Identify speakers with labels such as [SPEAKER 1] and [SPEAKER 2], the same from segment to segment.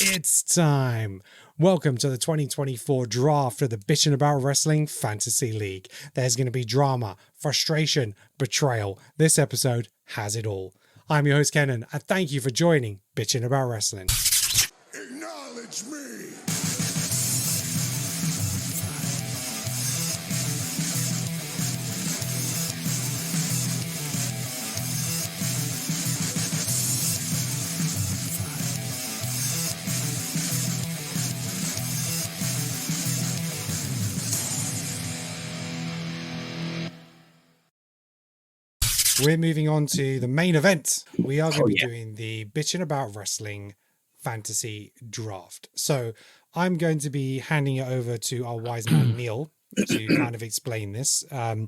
[SPEAKER 1] It's time. Welcome to the 2024 draft of the Bitchin' About Wrestling Fantasy League. There's going to be drama, frustration, betrayal. This episode has it all. I'm your host, Kenan, and thank you for joining Bitchin' About Wrestling.
[SPEAKER 2] Acknowledge me.
[SPEAKER 1] We're moving on to the main event. We are going to be doing the Bitchin' About Wrestling Fantasy Draft. So I'm going to be handing it over to our wise man, Neil, to kind of explain this. A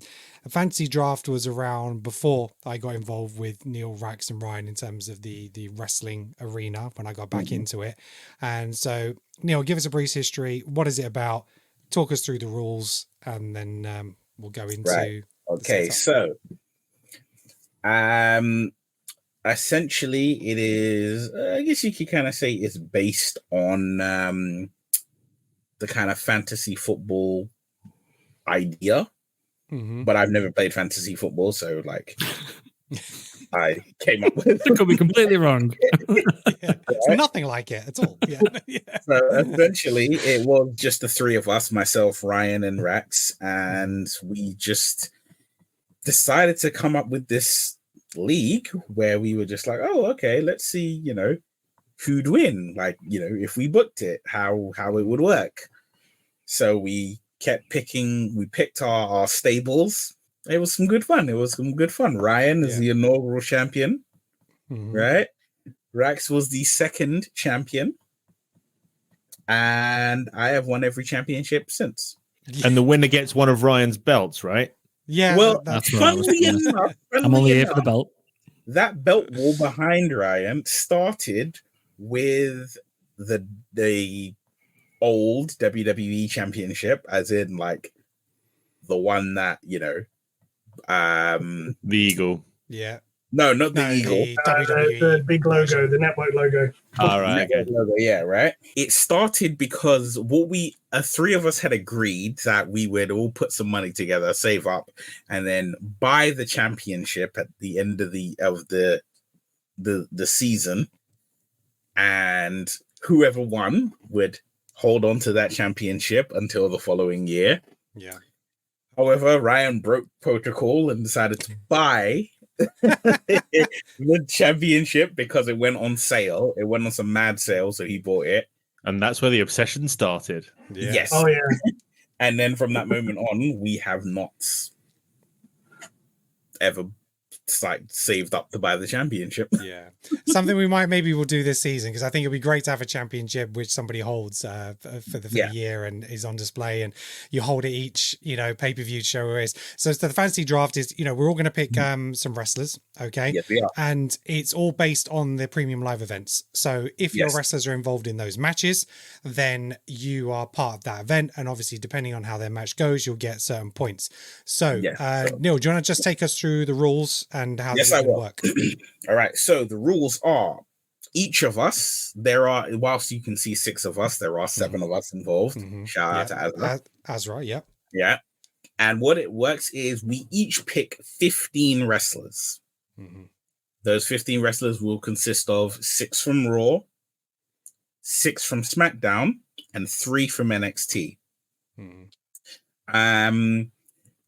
[SPEAKER 1] fantasy draft was around before I got involved with Neil, Rax, and Ryan in terms of the wrestling arena when I got back into it. And so, Neil, give us a brief history. What is it about? Talk us through the rules, and then we'll go into...
[SPEAKER 3] Right. Okay, so... essentially it is, I guess you could kind of say it's based on the kind of fantasy football idea, but I've never played fantasy football, so like I came up with
[SPEAKER 4] it. Could be completely wrong.
[SPEAKER 1] It's nothing like it at all.
[SPEAKER 3] So essentially it was just the three of us, myself, Ryan, and Rax, and we just decided to come up with this league where we were just like, oh, okay, let's see, who'd win, like, if we booked it, how it would work. So we kept picking, we picked our stables. It was some good fun. Ryan is the inaugural champion, right? Rax was the second champion, and I have won every championship since.
[SPEAKER 4] And the winner gets one of Ryan's belts, right?
[SPEAKER 1] Yeah,
[SPEAKER 3] well,
[SPEAKER 1] that's
[SPEAKER 3] funnily enough,
[SPEAKER 4] I'm only here for the belt.
[SPEAKER 3] That belt wall behind Ryan started with the old WWE Championship, as in like the one that
[SPEAKER 4] the Eagle.
[SPEAKER 1] Yeah.
[SPEAKER 3] No, not the Eagle.
[SPEAKER 5] The big logo, the network logo.
[SPEAKER 4] All right.
[SPEAKER 3] Okay. Logo, yeah, right. It started because three of us had agreed that we would all put some money together, save up, and then buy the championship at the end of the season, and whoever won would hold on to that championship until the following year.
[SPEAKER 1] Yeah.
[SPEAKER 3] However, Ryan broke protocol and decided to buy the championship because it went on sale. It went on some mad sale, so he bought it.
[SPEAKER 4] And that's where the obsession started.
[SPEAKER 1] Yeah.
[SPEAKER 3] Yes.
[SPEAKER 5] Oh, yeah.
[SPEAKER 3] And then from that moment on, we have not ever saved up to buy the championship.
[SPEAKER 1] Yeah. Something maybe we'll do this season, because I think it'd be great to have a championship which somebody holds for the year and is on display, and you hold it each, pay-per-view show is. So the fantasy draft is, we're all going to pick some wrestlers, okay?
[SPEAKER 3] Yes, we are.
[SPEAKER 1] And it's all based on the premium live events. So if your wrestlers are involved in those matches, then you are part of that event, and obviously depending on how their match goes, you'll get certain points. So Neil, do you want to just take us through the rules and how this will work?
[SPEAKER 3] All right, so the rules are, each of us, whilst you can see 6 of us, there are 7 of us involved. Shout out to Azra.
[SPEAKER 1] Azra, yeah.
[SPEAKER 3] Yeah. And what it works is we each pick 15 wrestlers. Those 15 wrestlers will consist of 6 from Raw, 6 from Smackdown, and 3 from NXT.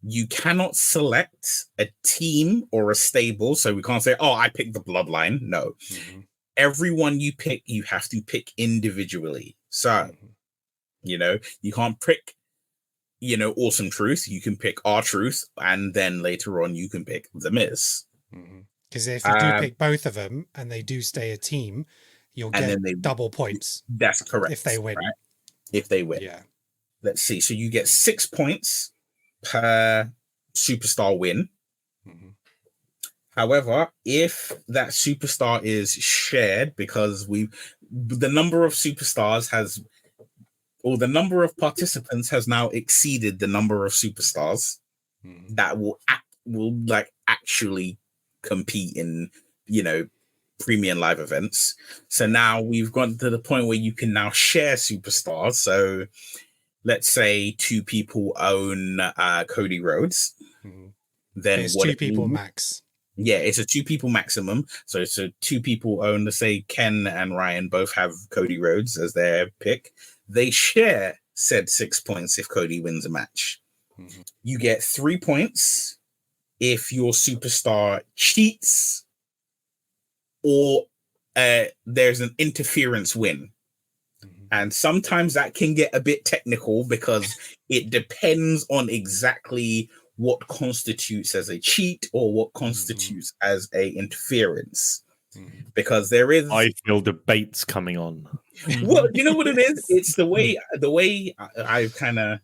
[SPEAKER 3] You cannot select a team or a stable, so we can't say, oh, I picked the Bloodline. No. Everyone you pick, you have to pick individually. So, you can't pick, Awesome Truth. You can pick R-Truth, and then later on you can pick The Miz.
[SPEAKER 1] Because if you do pick both of them and they do stay a team, you'll get double points.
[SPEAKER 3] That's correct.
[SPEAKER 1] If they win.
[SPEAKER 3] Right? If they win.
[SPEAKER 1] Yeah.
[SPEAKER 3] Let's see. So you get 6 points per superstar win. However, if that superstar is shared, because the number of superstars the number of participants has now exceeded the number of superstars that will actually compete in, premium live events. So now we've gotten to the point where you can now share superstars. So let's say 2 people own Cody Rhodes.
[SPEAKER 1] Mhm.
[SPEAKER 3] Then
[SPEAKER 1] It's
[SPEAKER 3] what
[SPEAKER 1] 2
[SPEAKER 3] it
[SPEAKER 1] people
[SPEAKER 3] means-
[SPEAKER 1] max.
[SPEAKER 3] Yeah, it's a 2 people maximum. So 2 people own, let's say Ken and Ryan both have Cody Rhodes as their pick. They share said 6 points if Cody wins a match.
[SPEAKER 1] Mhm.
[SPEAKER 3] You get 3 points if your superstar cheats or there's an interference win.
[SPEAKER 1] Mhm.
[SPEAKER 3] And sometimes that can get a bit technical because it depends on exactly what constitutes as a cheat or what constitutes as a interference.
[SPEAKER 1] Mhm.
[SPEAKER 3] Because there is
[SPEAKER 4] I feel debates coming on.
[SPEAKER 3] well, you know what it is? It's the way I've kind of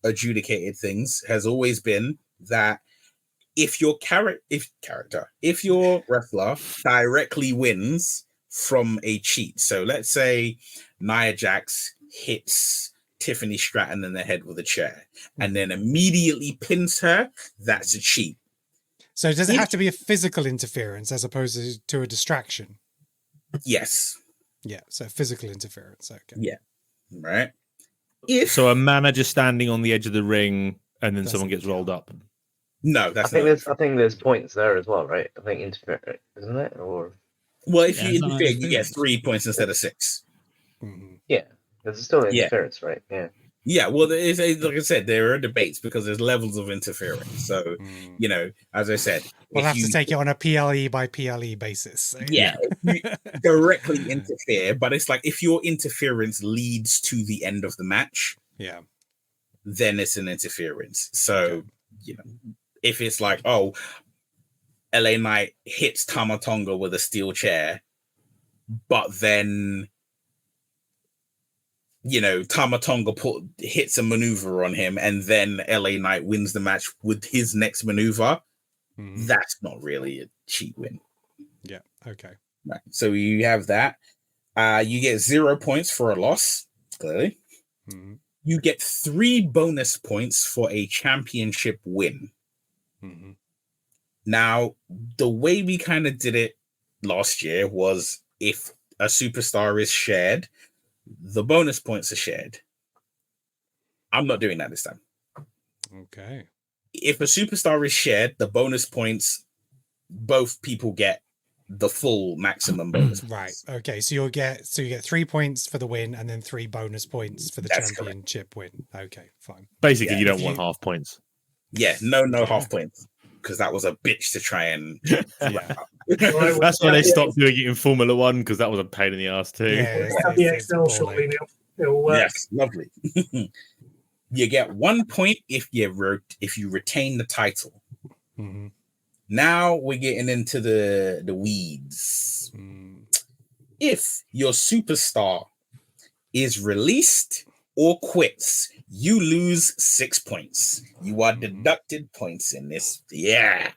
[SPEAKER 3] adjudicated things has always been that if your if your wrestler directly wins from a cheat, so let's say Nia Jax hits Tiffany Stratton in the head with a chair and then immediately pins her, that's a cheat.
[SPEAKER 1] So does it have to be a physical interference as opposed to a distraction?
[SPEAKER 3] Yes.
[SPEAKER 1] Yeah, so physical interference. Okay.
[SPEAKER 3] Yeah. Right. If
[SPEAKER 4] So a manager standing on the edge of the ring and then
[SPEAKER 1] Doesn't
[SPEAKER 4] someone gets rolled up.
[SPEAKER 3] no,
[SPEAKER 6] I
[SPEAKER 3] that's
[SPEAKER 6] think
[SPEAKER 3] not.
[SPEAKER 6] there's points there as well, right? I think interfere, isn't it? Or
[SPEAKER 3] Well, if
[SPEAKER 7] Yeah,
[SPEAKER 3] you
[SPEAKER 7] it's not
[SPEAKER 3] interfere, you get
[SPEAKER 7] interference.
[SPEAKER 3] 3 points instead of 6.
[SPEAKER 1] Mhm.
[SPEAKER 6] yeah, there's still
[SPEAKER 3] Yeah.
[SPEAKER 6] interference, right? Yeah.
[SPEAKER 3] Yeah, well, like I said, there are debates because there's levels of interference. So,
[SPEAKER 1] Mm.
[SPEAKER 3] you know, as I said,
[SPEAKER 1] We'll
[SPEAKER 3] if
[SPEAKER 1] have
[SPEAKER 3] you
[SPEAKER 1] to take it on a PLE by PLE basis. So,
[SPEAKER 3] yeah, if you directly interfere, but it's like if your interference leads to the end of the match,
[SPEAKER 1] Yeah.
[SPEAKER 3] then it's an interference. So,
[SPEAKER 1] Okay.
[SPEAKER 3] you know, if it's like, oh, LA Knight hits Tama Tonga with a steel chair, but then you know, Tama Tonga hits a maneuver on him, and then LA Knight wins the match with his next maneuver.
[SPEAKER 1] Mhm.
[SPEAKER 3] That's not really a cheat win.
[SPEAKER 1] Yeah. Okay.
[SPEAKER 3] Right. So you have that. You get 0 points for a loss, clearly.
[SPEAKER 1] Mhm.
[SPEAKER 3] You get 3 bonus points for a championship win.
[SPEAKER 1] Mhm.
[SPEAKER 3] Now, the way we kind of did it last year was if a superstar is shared, the bonus points are shared. I'm not doing that this time.
[SPEAKER 1] Okay.
[SPEAKER 3] If a superstar is shared, the bonus points, both people get the full maximum bonus points.
[SPEAKER 1] Right. Okay. So you get 3 points for the win and then 3 bonus points for the
[SPEAKER 3] That's correct.
[SPEAKER 1] championship win. Okay, fine.
[SPEAKER 4] Basically,
[SPEAKER 3] Yeah,
[SPEAKER 4] you don't
[SPEAKER 1] if
[SPEAKER 4] want
[SPEAKER 1] you-
[SPEAKER 4] half points.
[SPEAKER 3] Yeah, no
[SPEAKER 1] Yeah.
[SPEAKER 3] half points because that was a bitch to try and.
[SPEAKER 1] Yeah.
[SPEAKER 4] That's why they stopped doing it in Formula One because that was a pain in the ass too.
[SPEAKER 1] Yeah.
[SPEAKER 5] We'll have the Excel shortly, Neil. It'll work.
[SPEAKER 3] Yes, lovely. You get 1 point if you retain the title.
[SPEAKER 1] Mhm.
[SPEAKER 3] Now we're getting into the weeds.
[SPEAKER 1] Mm.
[SPEAKER 3] If your superstar is released or quits, you lose 6 points. You are deducted points in this. Yeah.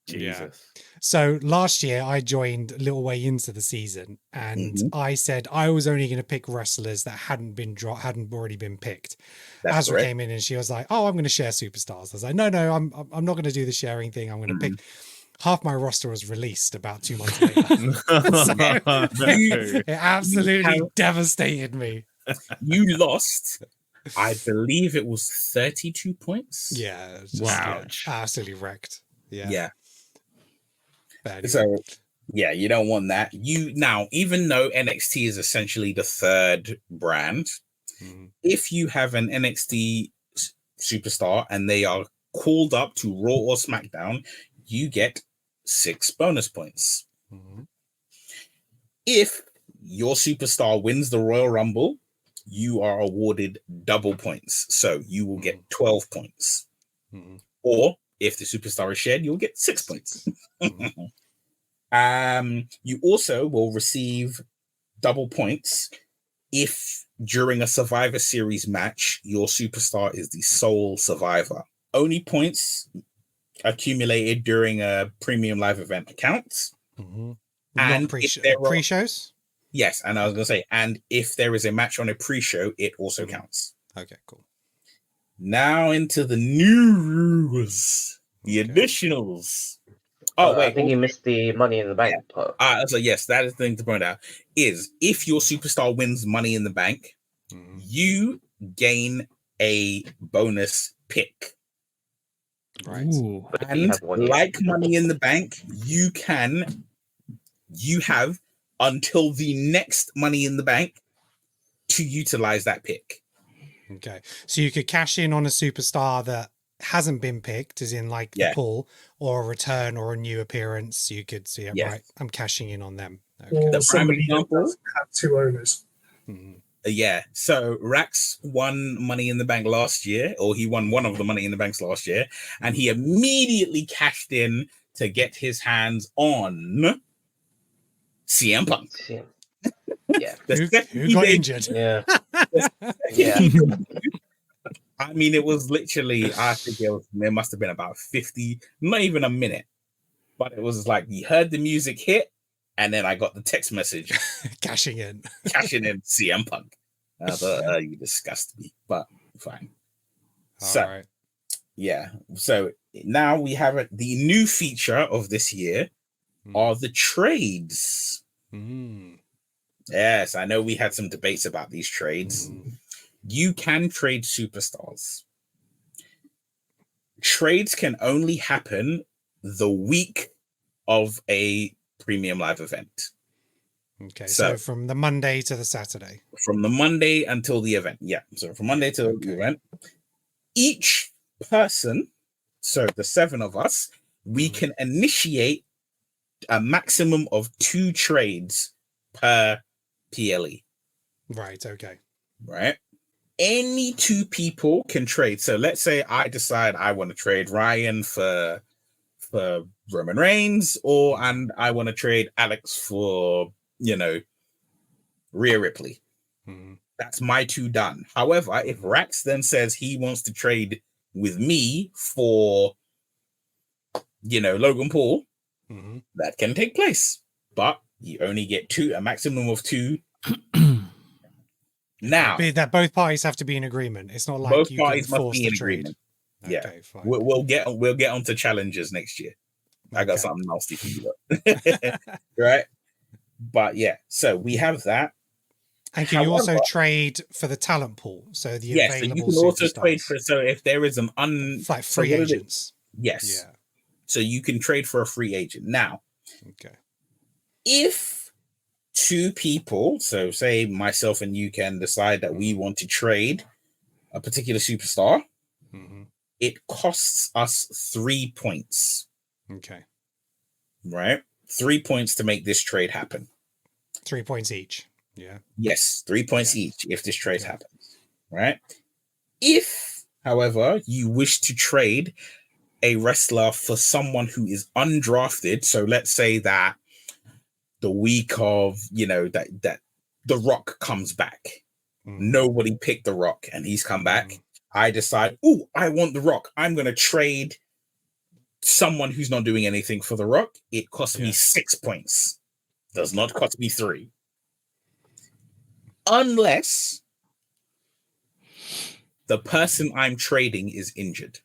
[SPEAKER 4] Jesus.
[SPEAKER 1] So last year I joined a little way into the season and
[SPEAKER 3] Mhm.
[SPEAKER 1] I said I was only going to pick wrestlers that hadn't already been picked.
[SPEAKER 3] That's
[SPEAKER 1] Azra
[SPEAKER 3] correct.
[SPEAKER 1] came in and she was like, "Oh, I'm going to share superstars." I was like, "No, I'm not going to do the sharing thing. I'm going to pick." Half my roster was released about 2 months later. It absolutely devastated me.
[SPEAKER 3] You lost, I believe it was 32 points.
[SPEAKER 1] Yeah, it's just,
[SPEAKER 4] Ouch.
[SPEAKER 1] absolutely wrecked. Yeah.
[SPEAKER 3] Yeah.
[SPEAKER 1] But anyway.
[SPEAKER 3] So yeah, you don't want that. You now, even though NXT is essentially the third brand,
[SPEAKER 1] Mhm.
[SPEAKER 3] if you have an NXT superstar and they are called up to Raw or SmackDown, you get 6 bonus points.
[SPEAKER 1] Mhm.
[SPEAKER 3] If your superstar wins the Royal Rumble, you are awarded double points. So you will get 12 points.
[SPEAKER 1] Mhm.
[SPEAKER 3] Or if the superstar is shared, you'll get 6 points.
[SPEAKER 1] Mhm.
[SPEAKER 3] You also will receive double points if during a Survivor Series match, your superstar is the sole survivor. Only points accumulated during a premium live event accounts.
[SPEAKER 1] Mhm.
[SPEAKER 3] And
[SPEAKER 1] Not
[SPEAKER 3] if there are-
[SPEAKER 1] pre-shows?
[SPEAKER 3] Yes, and I was going to say, and if there is a match on a pre-show, it also counts.
[SPEAKER 1] Okay, cool.
[SPEAKER 3] Now into the new rules, the
[SPEAKER 1] Okay.
[SPEAKER 3] additionals. Oh,
[SPEAKER 6] I
[SPEAKER 3] wait.
[SPEAKER 6] think you missed the Money in the Bank part.
[SPEAKER 3] So yes, that is the thing to point out. Is if your superstar wins Money in the Bank, you gain a bonus pick.
[SPEAKER 1] Right.
[SPEAKER 4] Ooh.
[SPEAKER 6] But if you
[SPEAKER 3] And
[SPEAKER 6] have one,
[SPEAKER 3] like Money in the Bank, you have until the next Money in the Bank to utilize that pick.
[SPEAKER 1] Okay. So you could cash in on a superstar that hasn't been picked, as in like the pull or a return or a new appearance. You could see it, right? I'm cashing in on them. Okay.
[SPEAKER 5] Or
[SPEAKER 3] The prime
[SPEAKER 5] somebody that
[SPEAKER 3] example,
[SPEAKER 5] doesn't have two owners.
[SPEAKER 3] So Rax won Money in the Bank last year, or he won one of the Money in the Banks last year, and he immediately cashed in to get his hands on CM Punk.
[SPEAKER 6] Yeah.
[SPEAKER 1] Who got injured?
[SPEAKER 6] Yeah.
[SPEAKER 3] I mean, it was literally, I think there must have been about 50, not even a minute, but it was like you heard the music hit, and then I got the text message
[SPEAKER 1] cashing in
[SPEAKER 3] CM Punk. I thought, you disgust me, but fine. So now we have the new feature of this year are the trades. Yes, I know we had some debates about these trades. You can trade superstars. Trades can only happen the week of a premium live event.
[SPEAKER 1] Okay, so from the Monday to the Saturday.
[SPEAKER 3] From the Monday until the event. Yeah, so from Monday to the event. Each person, so the 7 of us, we can initiate a maximum of 2 trades per PLE.
[SPEAKER 1] Right, okay.
[SPEAKER 3] Right? Any 2 people can trade. So let's say I decide I want to trade Ryan for Roman Reigns, and I want to trade Alex for, Rhea Ripley. That's my 2 done. However, if Rax then says he wants to trade with me for, Logan Paul, that can take place. But you only get a maximum of 2. Now,
[SPEAKER 1] that both parties have to be in agreement. It's not like
[SPEAKER 3] both
[SPEAKER 1] you
[SPEAKER 3] parties
[SPEAKER 1] can
[SPEAKER 3] must
[SPEAKER 1] force
[SPEAKER 3] be
[SPEAKER 1] the
[SPEAKER 3] in
[SPEAKER 1] trade.
[SPEAKER 3] agreement.
[SPEAKER 1] Okay,
[SPEAKER 3] Yeah,
[SPEAKER 1] fine.
[SPEAKER 3] we'll get onto challenges next year. I got something nasty for you, right? But yeah, so we have that.
[SPEAKER 1] And can you also trade for the talent pool? So the available
[SPEAKER 3] so you can also
[SPEAKER 1] superstars.
[SPEAKER 3] trade for. So if there is an
[SPEAKER 1] like free agents,
[SPEAKER 3] yes, so you can trade for a free agent now.
[SPEAKER 1] Okay.
[SPEAKER 3] If 2 people, so say myself and you, can decide that we want to trade a particular superstar, it costs us 3 points.
[SPEAKER 1] Okay.
[SPEAKER 3] Right? 3 points to make this trade happen.
[SPEAKER 1] 3 points each. Yeah.
[SPEAKER 3] Yes, 3 points each if this trade happens. Right? If, however, you wish to trade a wrestler for someone who is undrafted, so let's say that the week of, that The Rock comes back. Nobody picked The Rock and he's come back. I decide, I want The Rock. I'm going to trade someone who's not doing anything for The Rock. It costs me 6 points. Does not cost me 3. Unless the person I'm trading is injured.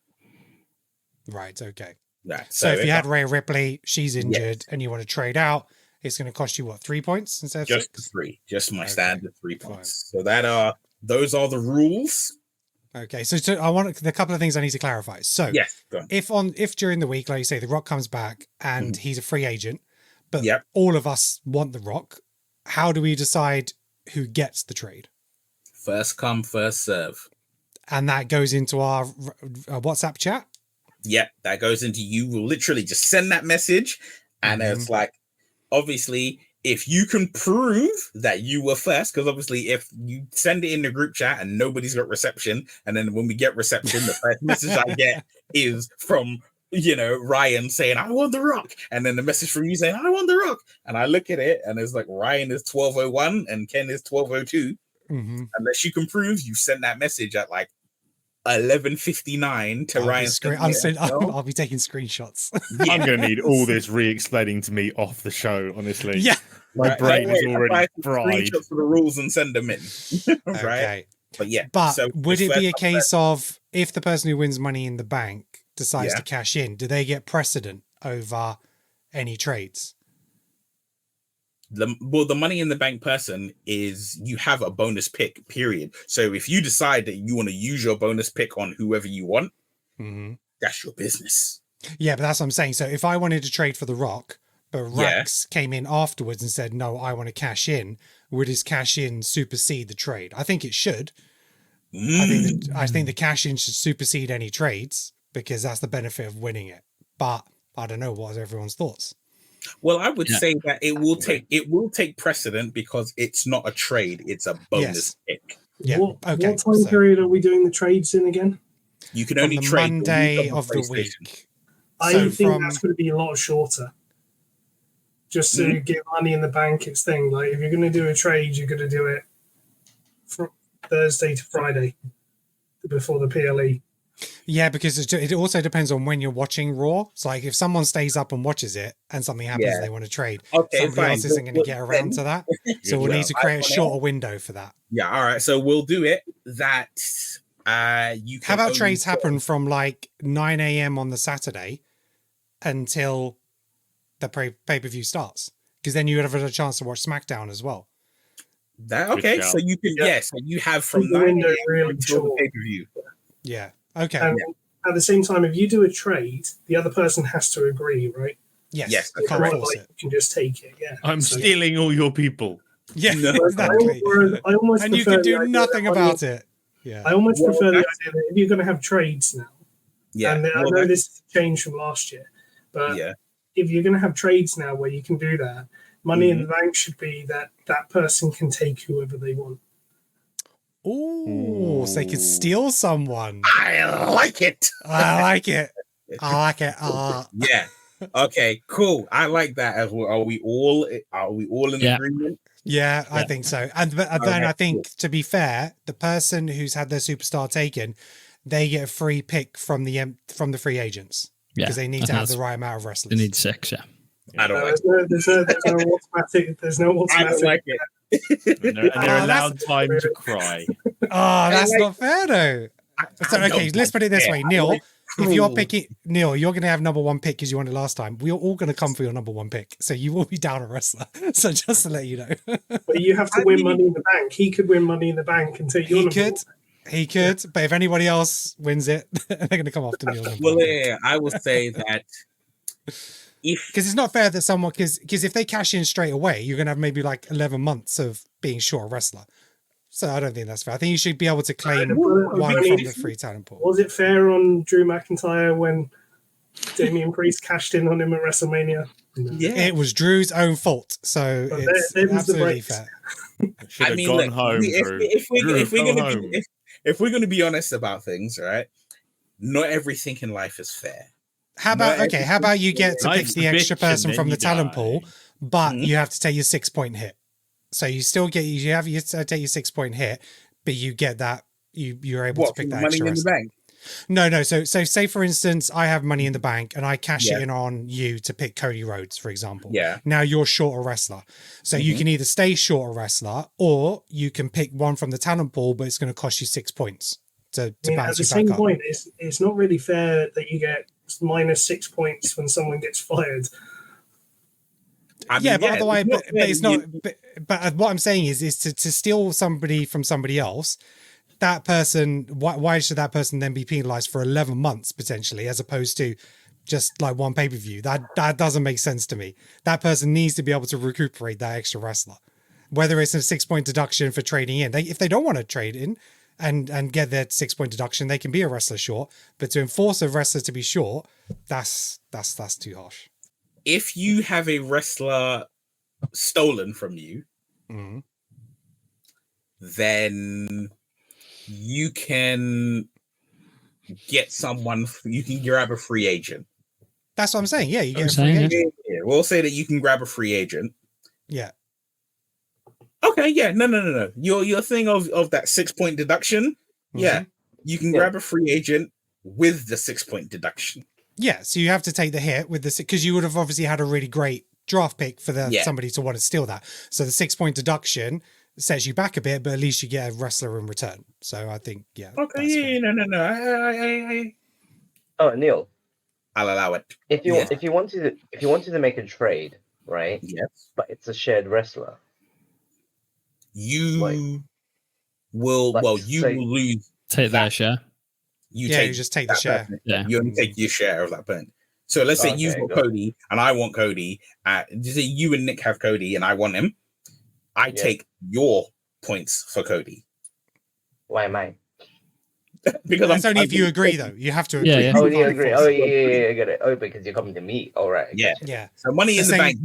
[SPEAKER 1] Right, okay.
[SPEAKER 3] Right.
[SPEAKER 1] So if you had Rhea Ripley, she's injured, and you want to trade out, it's going to cost you, 3 points instead of
[SPEAKER 3] just
[SPEAKER 1] 6?
[SPEAKER 3] 3. Just my standard 3 points. Fine. So those are the rules.
[SPEAKER 1] Okay, so I want a couple of things I need to clarify. So if during the week, like you say, The Rock comes back and he's a free agent, but all of us want The Rock, how do we decide who gets the trade?
[SPEAKER 3] First come, first serve.
[SPEAKER 1] And that goes into our WhatsApp chat?
[SPEAKER 3] Yep, that goes into, you will literally just send that message, and it's like, obviously, if you can prove that you were first, because obviously if you send it in the group chat and nobody's got reception, and then when we get reception, the first message I get is from, Ryan saying, I want The Rock. And then the message from you saying, I want The Rock. And I look at it and it's like, Ryan is 1201 and Ken is 1202. Unless you can prove you sent that message at like 11:59 to Ryan.
[SPEAKER 1] I'll be taking screenshots.
[SPEAKER 4] I'm going to need all this re-explaining to me off the show, honestly.
[SPEAKER 1] Yeah.
[SPEAKER 4] My brain is already fried.
[SPEAKER 3] Screenshots for the rules and send them in. Right?
[SPEAKER 1] Okay.
[SPEAKER 3] But
[SPEAKER 1] would it be a case of, if the person who wins Money in the Bank decides to cash in, do they get precedent over any trades.
[SPEAKER 3] The money in the bank person is you have a bonus pick, period. So if you decide that you want to use your bonus pick on whoever you want, that's your business.
[SPEAKER 1] Yeah, but that's what I'm saying. So if I wanted to trade for The Rock, but Rax came in afterwards and said, no, I want to cash in, would his cash in supersede the trade? I think it should. I think the cash in should supersede any trades because that's the benefit of winning it. But I don't know, what are everyone's thoughts?
[SPEAKER 3] Well, I would say that it will take precedent because it's not a trade; it's a bonus pick.
[SPEAKER 1] Yeah.
[SPEAKER 5] What time period are we doing the trades in again?
[SPEAKER 3] You can only trade
[SPEAKER 1] Monday of the week.
[SPEAKER 5] I think that's going to be a lot shorter. Just to get money in the bank, it's thing. Like if you're going to do a trade, you're going to do it from Thursday to Friday before the PLE.
[SPEAKER 1] Yeah, because it also depends on when you're watching Raw. It's like if someone stays up and watches it and something happens, they want to trade. Somebody else isn't going to get around to that. So we'll need to create a shorter window for that.
[SPEAKER 3] Yeah, all right. So we'll do it that you can.
[SPEAKER 1] How about trades happen from like 9 a.m. on the Saturday until the pay-per-view starts? Because then you would have a chance to watch Smackdown as well.
[SPEAKER 3] So you can, so you have from 9 a.m. until the pay-per-view.
[SPEAKER 1] Yeah. Okay.
[SPEAKER 5] And at the same time, if you do a trade, the other person has to agree, right?
[SPEAKER 1] Yes.
[SPEAKER 5] You can just take it. Yeah.
[SPEAKER 4] I'm stealing all your people.
[SPEAKER 1] Yeah, exactly.
[SPEAKER 5] I almost
[SPEAKER 1] and you can do nothing about it. Yeah.
[SPEAKER 5] I almost prefer the idea that if you're going to have trades now, and I know this changed from last year, but if you're going to have trades now where you can do that, money in the bank should be that person can take whoever they want.
[SPEAKER 1] Ooh, so they could steal someone.
[SPEAKER 3] I like it.
[SPEAKER 1] I like it.
[SPEAKER 3] Yeah. Okay, cool. I like that as well. Are we all in agreement?
[SPEAKER 1] Yeah, I think so. And then I think, to be fair, the person who's had their superstar taken, they get a free pick from the free agents because they need to have the right amount of wrestlers.
[SPEAKER 7] They need 6, yeah.
[SPEAKER 3] I don't like
[SPEAKER 5] it. There's no automatic.
[SPEAKER 3] I don't like it.
[SPEAKER 4] And they're allowed time to cry.
[SPEAKER 1] Oh, that's not fair though. So okay, let's put it this way, Neil. If you're picking Neil, you're going to have number one pick because you won it last time. We're all going to come for your number one pick, so you will be down a wrestler. So just to let you know,
[SPEAKER 5] but you have to win money in the bank. He could win money in the bank until you.
[SPEAKER 1] He could, but if anybody else wins it, they're going to come after Neil.
[SPEAKER 3] Well, yeah, I will say that.
[SPEAKER 1] Because it's not fair that someone because if they cash in straight away, you're gonna have maybe like 11 months of being short a wrestler. So I don't think that's fair. I think you should be able to claim one from the free talent pool.
[SPEAKER 5] Was it fair on Drew McIntyre when Damian Priest cashed in on him at WrestleMania? No.
[SPEAKER 1] Yeah, it was Drew's own fault. So it's absolutely fair.
[SPEAKER 4] I mean, gone home,
[SPEAKER 3] if we're going to be honest about things, right? Not everything in life is fair.
[SPEAKER 1] How about you get to pick the extra person from the talent pool, but you have to take your 6-point hit. So you still get you take your 6-point hit, but you get that you're able to pick that
[SPEAKER 3] money
[SPEAKER 1] extra
[SPEAKER 3] in the bank.
[SPEAKER 1] No. So say for instance, I have money in the bank and I cash it in on you to pick Cody Rhodes, for example.
[SPEAKER 3] Yeah.
[SPEAKER 1] Now you're short a wrestler. So you can either stay short a wrestler or you can pick one from the talent pool, but it's going to cost you 6 points to bounce you back up. At the same point,
[SPEAKER 5] it's not really fair that you get minus 6 points when someone gets fired.
[SPEAKER 1] But otherwise, but it's not. But what I'm saying is to steal somebody from somebody else. That person, why should that person then be penalized for 11 months potentially, as opposed to just like one pay-per-view? That doesn't make sense to me. That person needs to be able to recuperate that extra wrestler, whether it's a 6-point deduction for trading in. If they don't want to trade in and get their 6-point deduction, they can be a wrestler short. But to enforce a wrestler to be short, that's too harsh.
[SPEAKER 3] If you have a wrestler stolen from you, then you can get someone. You can grab a free agent.
[SPEAKER 1] That's what I'm saying. Yeah, you get a free agent.
[SPEAKER 3] Yeah, we'll say that you can grab a free agent.
[SPEAKER 1] Yeah.
[SPEAKER 3] Okay. Yeah. No. Your thing of that 6-point deduction. Yeah, you can grab a free agent with the 6-point deduction.
[SPEAKER 1] Yeah, so you have to take the hit with this because you would have obviously had a really great draft pick for somebody to want to steal that. So the 6-point deduction sets you back a bit, but at least you get a wrestler in return. So I think,
[SPEAKER 3] Okay, no.
[SPEAKER 6] Oh, Neil,
[SPEAKER 3] I'll allow it.
[SPEAKER 6] If you wanted to make a trade, right?
[SPEAKER 3] Yes.
[SPEAKER 6] But it's a shared wrestler.
[SPEAKER 3] You will lose.
[SPEAKER 7] Take their share.
[SPEAKER 1] You just take the share.
[SPEAKER 7] Yeah.
[SPEAKER 3] You only take your share of that point. So let's say you've got Cody and I want Cody. Just say you and Nick have Cody and I want him. I take your points for Cody.
[SPEAKER 6] Why am I?
[SPEAKER 3] Because
[SPEAKER 1] that's only if you agree, though. You have to agree.
[SPEAKER 7] Yeah.
[SPEAKER 6] Oh, you agree. Oh, yeah, I get it. Oh, because you're coming to me. All right.
[SPEAKER 3] Yeah. So money in the bank.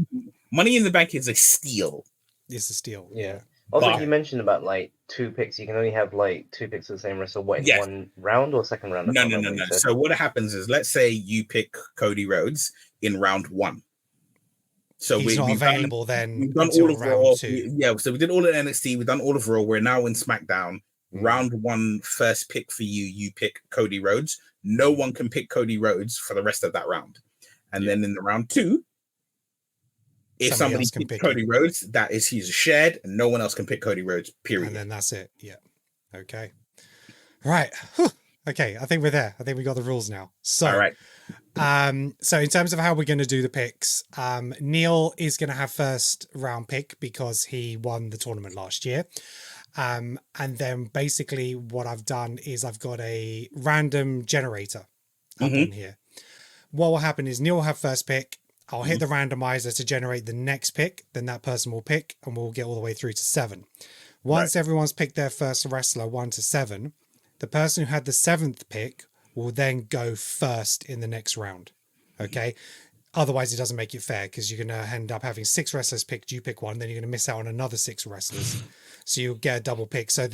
[SPEAKER 3] Money in the bank is a steal.
[SPEAKER 1] It's a steal.
[SPEAKER 6] Yeah. Also, you mentioned about like 2 picks. You can only have like 2 picks of the same wrestler. What, in one round or second round?
[SPEAKER 3] No. So what happens is, let's say you pick Cody Rhodes in round 1. So
[SPEAKER 1] he's not available then.
[SPEAKER 3] We've done all of Raw. So we did all of NXT. We've done all of Raw. We're now in SmackDown. Round 1, first pick for you. You pick Cody Rhodes. No one can pick Cody Rhodes for the rest of that round. And then in the round 2, if somebody picks Cody Rhodes, he's shared, and no one else can pick Cody Rhodes. Period.
[SPEAKER 1] And then that's it. Yeah. Okay. Right. Whew. Okay. I think we're there. I think we got the rules now. So,
[SPEAKER 3] all right.
[SPEAKER 1] So in terms of how we're going to do the picks, Neil is going to have first round pick because he won the tournament last year. And then basically what I've done is I've got a random generator up on here. What will happen is Neil will have first pick. I'll hit the randomizer to generate the next pick. Then that person will pick and we'll get all the way through to 7. Once everyone's picked their first wrestler, 1 to 7, the person who had the 7th pick will then go first in the next round. Okay. Otherwise, it doesn't make it fair because you're going to end up having 6 wrestlers picked. You pick one, then you're going to miss out on another 6 wrestlers. So you'll get a double pick. So,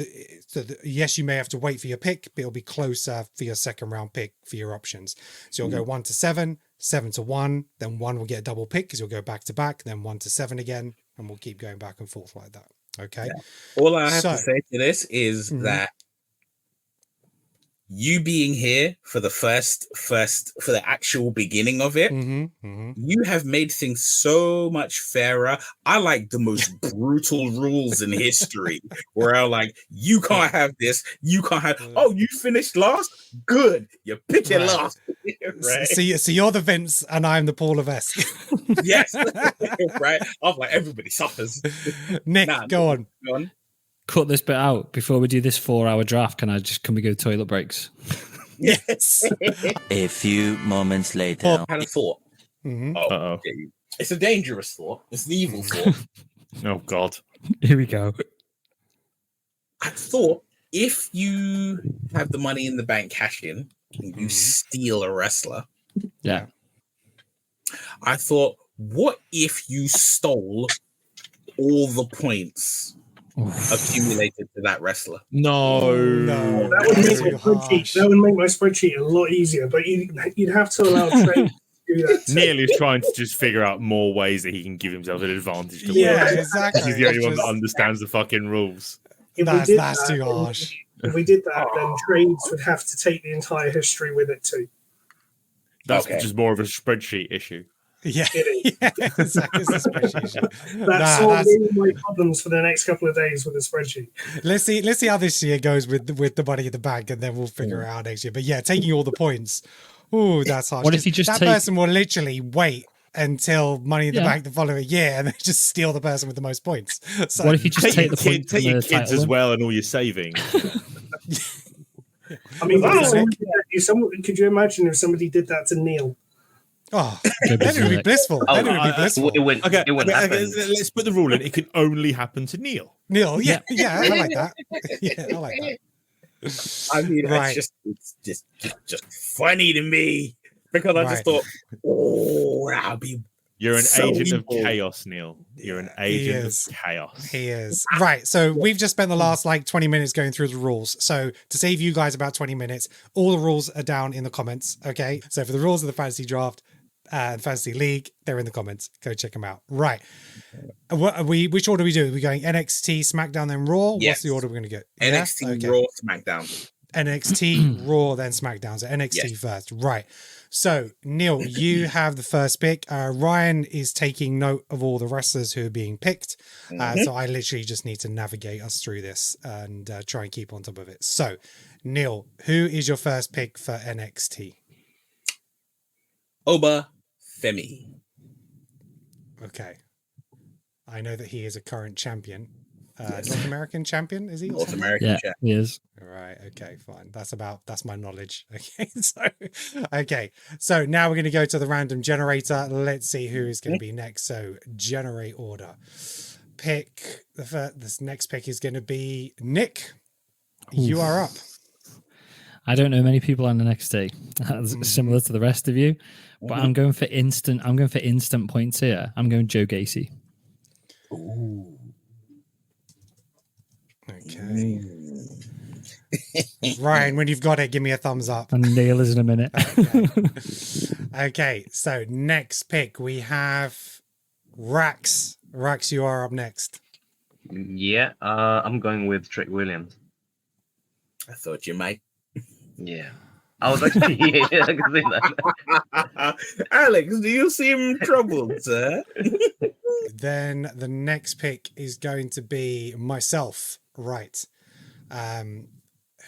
[SPEAKER 1] yes, you may have to wait for your pick, but it'll be closer for your second round pick for your options. So you'll go 1 to 7, 7 to 1, then 1 will get a double pick because you'll go back to back, then 1 to 7 again, and we'll keep going back and forth like that. Okay.
[SPEAKER 3] Yeah. All I have to say to this is that you being here for the first for the actual beginning of it, you have made things so much fairer. I like the most brutal rules in history where I'm like, you can't have this, you can't have, oh, you finished last? Good. You're picking last.
[SPEAKER 1] Right. So you're the Vince and I'm the Paul Levesque.
[SPEAKER 3] Yes. Right. I'm like, everybody suffers.
[SPEAKER 1] Nick, go on.
[SPEAKER 7] Cut this bit out before we do this 4-hour draft. Can we go toilet breaks?
[SPEAKER 1] Yes.
[SPEAKER 8] A few moments later.
[SPEAKER 3] I had a thought. It's a dangerous thought. It's an evil thought.
[SPEAKER 4] Oh God.
[SPEAKER 7] Here we go.
[SPEAKER 3] I thought if you have the money in the bank cash in and you steal a wrestler.
[SPEAKER 7] Yeah.
[SPEAKER 3] I thought, what if you stole all the points accumulated to that wrestler?
[SPEAKER 4] No.
[SPEAKER 5] That would make my spreadsheet a lot easier, but you'd have to allow trade to do that.
[SPEAKER 4] Neil is trying to just figure out more ways that he can give himself an advantage to
[SPEAKER 1] win. Exactly.
[SPEAKER 4] He's the only one that understands the fucking rules.
[SPEAKER 1] That's too harsh.
[SPEAKER 5] If we did that, then trades would have to take the entire history with it too.
[SPEAKER 4] That's just more of a spreadsheet issue.
[SPEAKER 1] Yeah,
[SPEAKER 5] it is.
[SPEAKER 1] It's a spreadsheet issue.
[SPEAKER 5] That's solving my problems for the next couple of days with the spreadsheet.
[SPEAKER 1] Let's see how this year goes with the money in the bank, and then we'll figure it out next year. But yeah, taking all the points. Oh, that's harsh.
[SPEAKER 7] What if you just
[SPEAKER 1] person will literally wait until money in the bank the following year and then just steal the person with the most points? So,
[SPEAKER 7] what if you just take the points?
[SPEAKER 4] Take your kids as well and all your savings.
[SPEAKER 5] I mean, could you imagine if somebody did that to Neil?
[SPEAKER 1] Oh, that would be blissful. That would be blissful.
[SPEAKER 6] It wouldn't happen.
[SPEAKER 4] Let's put the rule in. It can only happen to Neil.
[SPEAKER 1] Neil, yeah, I like that. Yeah, I like that.
[SPEAKER 3] I mean, it's just funny to me because I just thought, that'd be.
[SPEAKER 4] You're an agent of chaos, Neil. You're an agent of chaos.
[SPEAKER 1] He is. Right. So we've just spent the last 20 minutes going through the rules. So to save you guys about 20 minutes, all the rules are down in the comments. Okay. So for the rules of the fantasy draft, fantasy league, they're in the comments. Go check them out. Right. Which order are we doing? Are we going NXT, SmackDown, then Raw?
[SPEAKER 3] Yes.
[SPEAKER 1] What's the order we're going to get?
[SPEAKER 3] NXT, Raw, SmackDown.
[SPEAKER 1] NXT, Raw, then SmackDown. So NXT first. Right. So, Neil, you have the first pick. Ryan is taking note of all the wrestlers who are being picked. So I literally just need to navigate us through this and try and keep on top of it. So, Neil, who is your first pick for NXT?
[SPEAKER 3] Oba Femi.
[SPEAKER 1] Okay. I know that he is a current champion. North American champion, is he?
[SPEAKER 3] North American
[SPEAKER 7] Yeah,
[SPEAKER 3] champion.
[SPEAKER 7] he is.
[SPEAKER 1] Right. Okay. Fine. That's my knowledge. Okay. So now we're going to go to the random generator. Let's see who is going to be next. So generate order. Pick this next pick is going to be Nick. You are up.
[SPEAKER 7] I don't know many people on the next day. Similar to the rest of you, but I'm going for instant. I'm going for instant points here. I'm going Joe Gacy.
[SPEAKER 3] Ooh.
[SPEAKER 1] Okay. Ryan, when you've got it, give me a thumbs up.
[SPEAKER 7] And nail is in a minute.
[SPEAKER 1] Okay, so next pick we have Rax. Rax, you are up next.
[SPEAKER 6] Yeah, I'm going with Trick Williams.
[SPEAKER 3] I thought you might.
[SPEAKER 6] Yeah. I was actually, yeah, I can see that.
[SPEAKER 3] Alex, do you seem troubled, sir?
[SPEAKER 1] Then the next pick is going to be myself, right?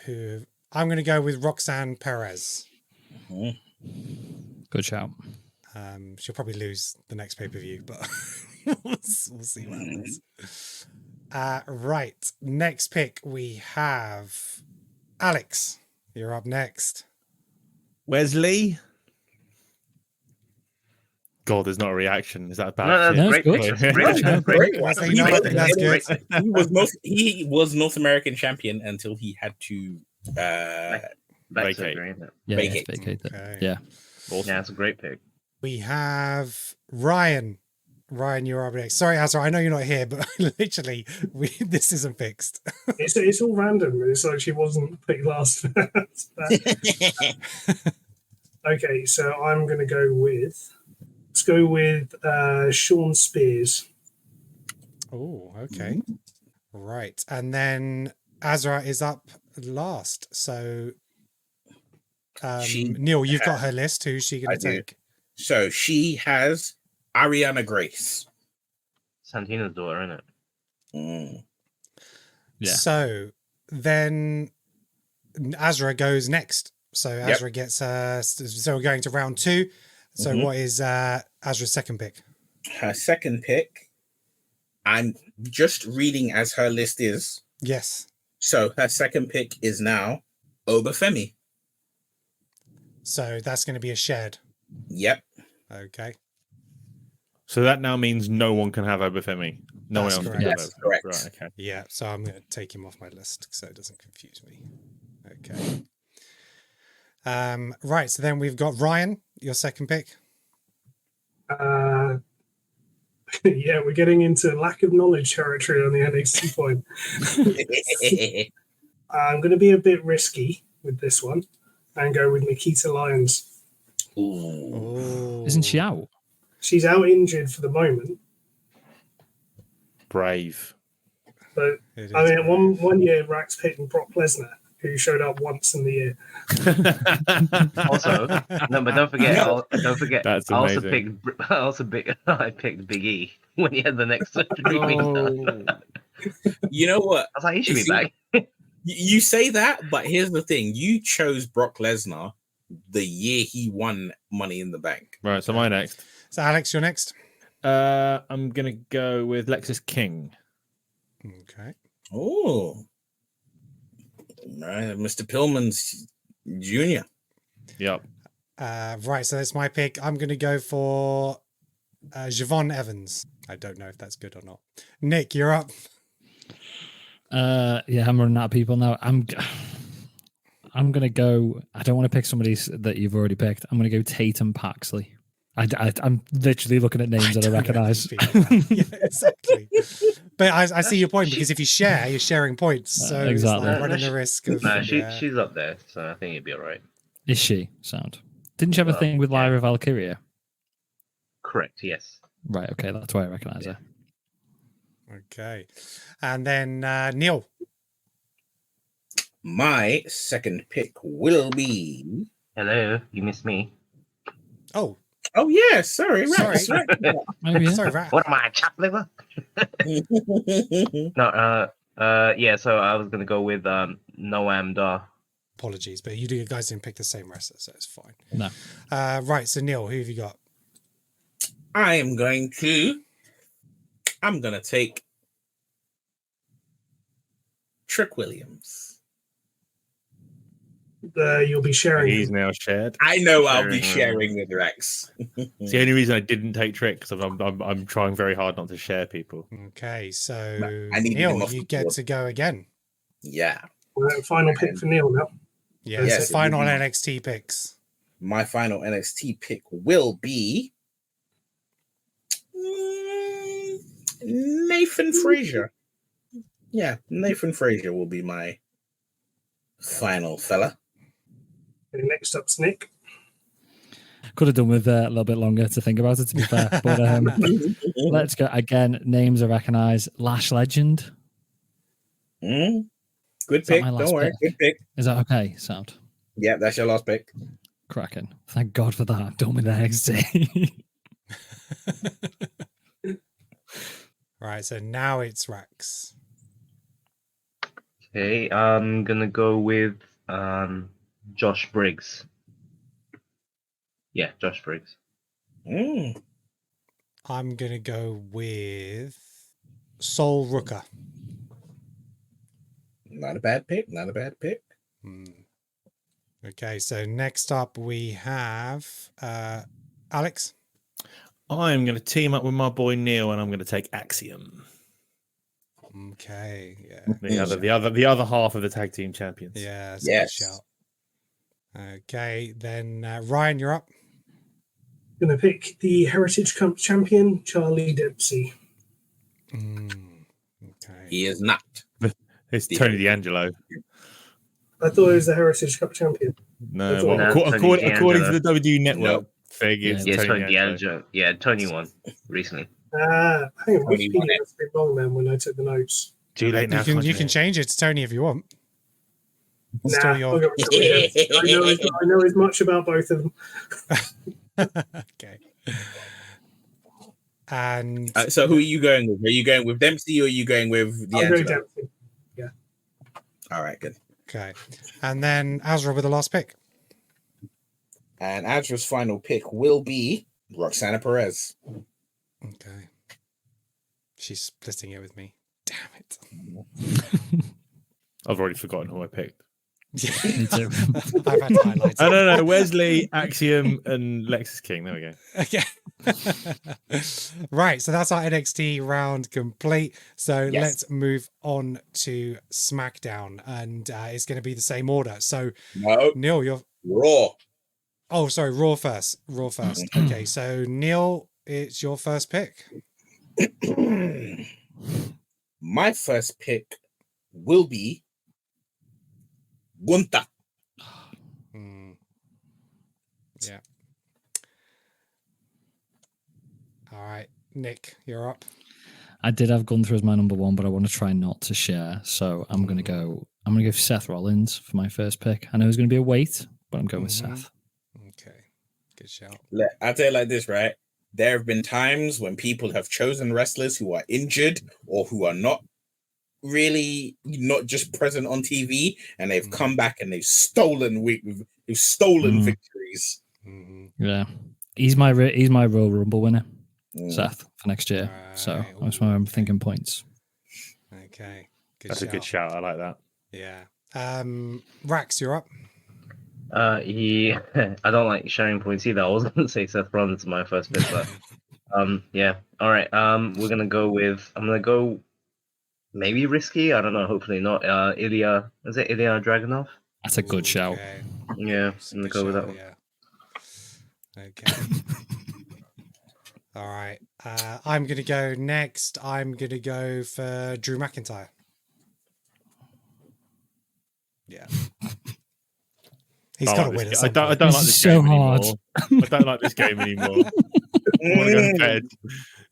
[SPEAKER 1] Who I'm going to go with Roxanne Perez.
[SPEAKER 7] Good shout.
[SPEAKER 1] She'll probably lose the next pay-per-view, but we'll see what happens. Right, next pick we have Alex. You're up next.
[SPEAKER 4] Wesley. God, there's not a reaction. Is that a bad?
[SPEAKER 6] No, that's
[SPEAKER 7] No,
[SPEAKER 6] great.
[SPEAKER 7] it's
[SPEAKER 6] Pick.
[SPEAKER 7] good.
[SPEAKER 6] That's great.
[SPEAKER 1] I think that's good.
[SPEAKER 3] He was North American champion until he had to
[SPEAKER 6] Back
[SPEAKER 4] Vacate.
[SPEAKER 6] surgery, isn't it?
[SPEAKER 7] Yeah,
[SPEAKER 3] Vacate.
[SPEAKER 7] vacate it.
[SPEAKER 1] Okay.
[SPEAKER 7] Yeah.
[SPEAKER 4] Awesome.
[SPEAKER 6] Yeah, it's a great pick.
[SPEAKER 1] We have Ryan. Ryan, you're up next. Sorry, Azra, I know you're not here, but literally, this isn't fixed.
[SPEAKER 5] It's all random. It's like she wasn't picked last. Okay, so I'm going to go with. Let's go with Sean Spears.
[SPEAKER 1] Oh, okay. Right. And then Azra is up last. So, Neil, you've got her list. Who's she going to take?
[SPEAKER 3] So she has Ariana Grace.
[SPEAKER 6] Santina's daughter, isn't it?
[SPEAKER 7] Yeah.
[SPEAKER 1] So then Azra goes next. So Azra gets so we're going to round 2. So what is Azra's second pick?
[SPEAKER 3] Her second pick, I'm just reading as her list is.
[SPEAKER 1] Yes.
[SPEAKER 3] So her second pick is now Obafemi.
[SPEAKER 1] So that's going to be a shared.
[SPEAKER 3] Yep.
[SPEAKER 1] Okay.
[SPEAKER 4] So that now means no one can have Obafemi. No
[SPEAKER 1] That's
[SPEAKER 4] one else
[SPEAKER 1] correct.
[SPEAKER 4] can have
[SPEAKER 3] That's
[SPEAKER 4] Obafemi.
[SPEAKER 3] correct.
[SPEAKER 4] Right, okay.
[SPEAKER 1] Yeah. So I'm going to take him off my list so it doesn't confuse me. Okay. Right. So then we've got Ryan, your second pick.
[SPEAKER 5] Yeah, we're getting into lack of knowledge territory on the NXT point. I'm going to be a bit risky with this one and go with Nikita Lyons.
[SPEAKER 3] Ooh.
[SPEAKER 7] Isn't she out?
[SPEAKER 5] She's out injured for the moment,
[SPEAKER 4] Brave.
[SPEAKER 5] but I mean, one year Rax picked Brock Lesnar, who showed up once in the year.
[SPEAKER 6] Also, no, but don't forget.
[SPEAKER 4] That's
[SPEAKER 6] I
[SPEAKER 4] amazing.
[SPEAKER 6] I picked Big E when he had the next surgery.
[SPEAKER 3] You know what?
[SPEAKER 6] I was like, he should be back.
[SPEAKER 3] You say that, but here's the thing. You chose Brock Lesnar the year he won Money in the Bank.
[SPEAKER 4] Right, so my next.
[SPEAKER 1] So Alex, you're next.
[SPEAKER 4] I'm gonna go with Lexis King.
[SPEAKER 1] Okay.
[SPEAKER 3] Oh. Right, Mr. Pillman's Jr.
[SPEAKER 4] Yep.
[SPEAKER 1] Right, so that's my pick. I'm going to go for Javon Evans. I don't know if that's good or not. Nick, you're up.
[SPEAKER 7] Yeah, I'm running out of people now. I'm gonna go. I don't want to pick somebody that you've already picked. I'm gonna go Tatum Paxley. I'm literally looking at names that I recognize.
[SPEAKER 1] Yeah, exactly. But I see your point, because if you share, you're sharing points. So
[SPEAKER 7] exactly.
[SPEAKER 1] it's like running the risk of.
[SPEAKER 6] She's up there, so I think it'd be all right.
[SPEAKER 7] Is she? Sound. Didn't you have a thing with Lyra Valkyria?
[SPEAKER 6] Correct. Yes.
[SPEAKER 7] Right. Okay, that's why I recognize her.
[SPEAKER 1] Okay, and then Neil.
[SPEAKER 3] My second pick will be.
[SPEAKER 6] Hello, you missed me.
[SPEAKER 1] Oh,
[SPEAKER 3] yeah, sorry.
[SPEAKER 1] Sorry.
[SPEAKER 7] Oh, yeah.
[SPEAKER 1] sorry, Rat.
[SPEAKER 6] What am I, chopped liver? No, yeah. So I was gonna go with Noam Dar.
[SPEAKER 1] apologies, but you guys didn't pick the same wrestler, so it's fine.
[SPEAKER 7] No.
[SPEAKER 1] Right, so Neil, who have you got?
[SPEAKER 3] I'm gonna take Trick Williams.
[SPEAKER 5] You'll be sharing.
[SPEAKER 4] He's now shared.
[SPEAKER 3] I know I'll be sharing with Rex.
[SPEAKER 4] It's the only reason I didn't take Trick, because I'm trying very hard not to share people.
[SPEAKER 1] Okay, so
[SPEAKER 3] Neil,
[SPEAKER 1] you get to go again.
[SPEAKER 3] Yeah.
[SPEAKER 5] Final pick for Neil now.
[SPEAKER 1] Yeah, yes, so final NXT picks.
[SPEAKER 3] My final NXT pick will be Nathan Frazier. Yeah, Nathan Frazier will be my final fella.
[SPEAKER 5] Okay, next up's Nick.
[SPEAKER 7] Could have done with a little bit longer to think about it, to be fair. But let's go again. Names I recognise. Lash Legend.
[SPEAKER 3] Good pick. Don't worry. Good pick.
[SPEAKER 7] Is that okay? Sound.
[SPEAKER 3] Yeah, that's your last pick.
[SPEAKER 7] Cracking. Thank God for that. I'm done with the NXT.
[SPEAKER 1] Right, so now it's Rex.
[SPEAKER 6] Okay, I'm gonna go with Josh Briggs. Yeah, Josh Briggs.
[SPEAKER 1] I'm gonna go with Sol Rooker.
[SPEAKER 3] Not a bad pick. Not a bad pick.
[SPEAKER 1] Okay, so next up we have Alex.
[SPEAKER 4] I'm going to team up with my boy Neil, and I'm going to take Axiom.
[SPEAKER 1] Okay, yeah.
[SPEAKER 4] The other half of the tag team champions.
[SPEAKER 1] Yeah, that's a good shout. Okay, then Ryan, you're up.
[SPEAKER 5] Gonna pick the Heritage Cup champion, Charlie Dempsey.
[SPEAKER 1] Okay.
[SPEAKER 3] He is not.
[SPEAKER 4] It's Tony D'Angelo.
[SPEAKER 5] I thought he was the Heritage Cup champion.
[SPEAKER 4] No, according to the WWE Network thing, it's
[SPEAKER 6] Tony D'Angelo. Yeah, Tony won recently.
[SPEAKER 5] I think it was pretty wrong then when I took the notes.
[SPEAKER 4] Too late now.
[SPEAKER 1] You can change it to Tony if you want.
[SPEAKER 5] Nah, I know as much about both of them.
[SPEAKER 1] Okay. And
[SPEAKER 3] so who are you going with? Are you going with Dempsey or are you going with D'Angelo?
[SPEAKER 5] I'll go Dempsey. Yeah.
[SPEAKER 3] All right, good.
[SPEAKER 1] Okay. And then Azra with the last pick.
[SPEAKER 3] And Azra's final pick will be Roxana Perez.
[SPEAKER 1] Okay. She's splitting it with me. Damn it.
[SPEAKER 4] I've already forgotten who I picked.
[SPEAKER 1] Yeah, me too. I've had highlights.
[SPEAKER 4] I don't know. Wesley, Axiom, and Lexus King. There we go.
[SPEAKER 1] Okay. Right. So that's our NXT round complete. So let's move on to SmackDown. And it's going to be the same order. So, Neil, you're
[SPEAKER 3] Raw.
[SPEAKER 1] Oh, sorry. Raw first. Okay. So, Neil, it's your first pick.
[SPEAKER 3] My first pick will be Gunther.
[SPEAKER 1] Yeah. All right, Nick, you're up.
[SPEAKER 7] I did have Gunther as my number one, but I want to try not to share. So I'm gonna go Seth Rollins for my first pick. I know it's gonna be a wait, but I'm going with Seth.
[SPEAKER 1] Okay, good shout.
[SPEAKER 3] I'll tell you like this, right? There have been times when people have chosen wrestlers who are injured or who are not just present on TV, and they've come back and they've stolen victories.
[SPEAKER 7] Yeah, he's my Royal Rumble winner, Seth, for next year. So that's why I'm thinking points.
[SPEAKER 1] Okay,
[SPEAKER 4] that's a good shout. I like that.
[SPEAKER 1] Yeah. Rax, you're up.
[SPEAKER 6] I don't like sharing points either. I was going to say Seth Rollins is my first pick, but yeah. All right. I'm gonna go maybe risky. I don't know. Hopefully not. Ilya Dragunov?
[SPEAKER 7] That's a good shout.
[SPEAKER 6] Yeah, I'm gonna go with that one.
[SPEAKER 1] Yeah. Okay. All right. I'm gonna go next. I'm gonna go for Drew McIntyre. Yeah. He's got to win it.
[SPEAKER 4] I don't like this game anymore. I don't like this game anymore. I want to go to bed.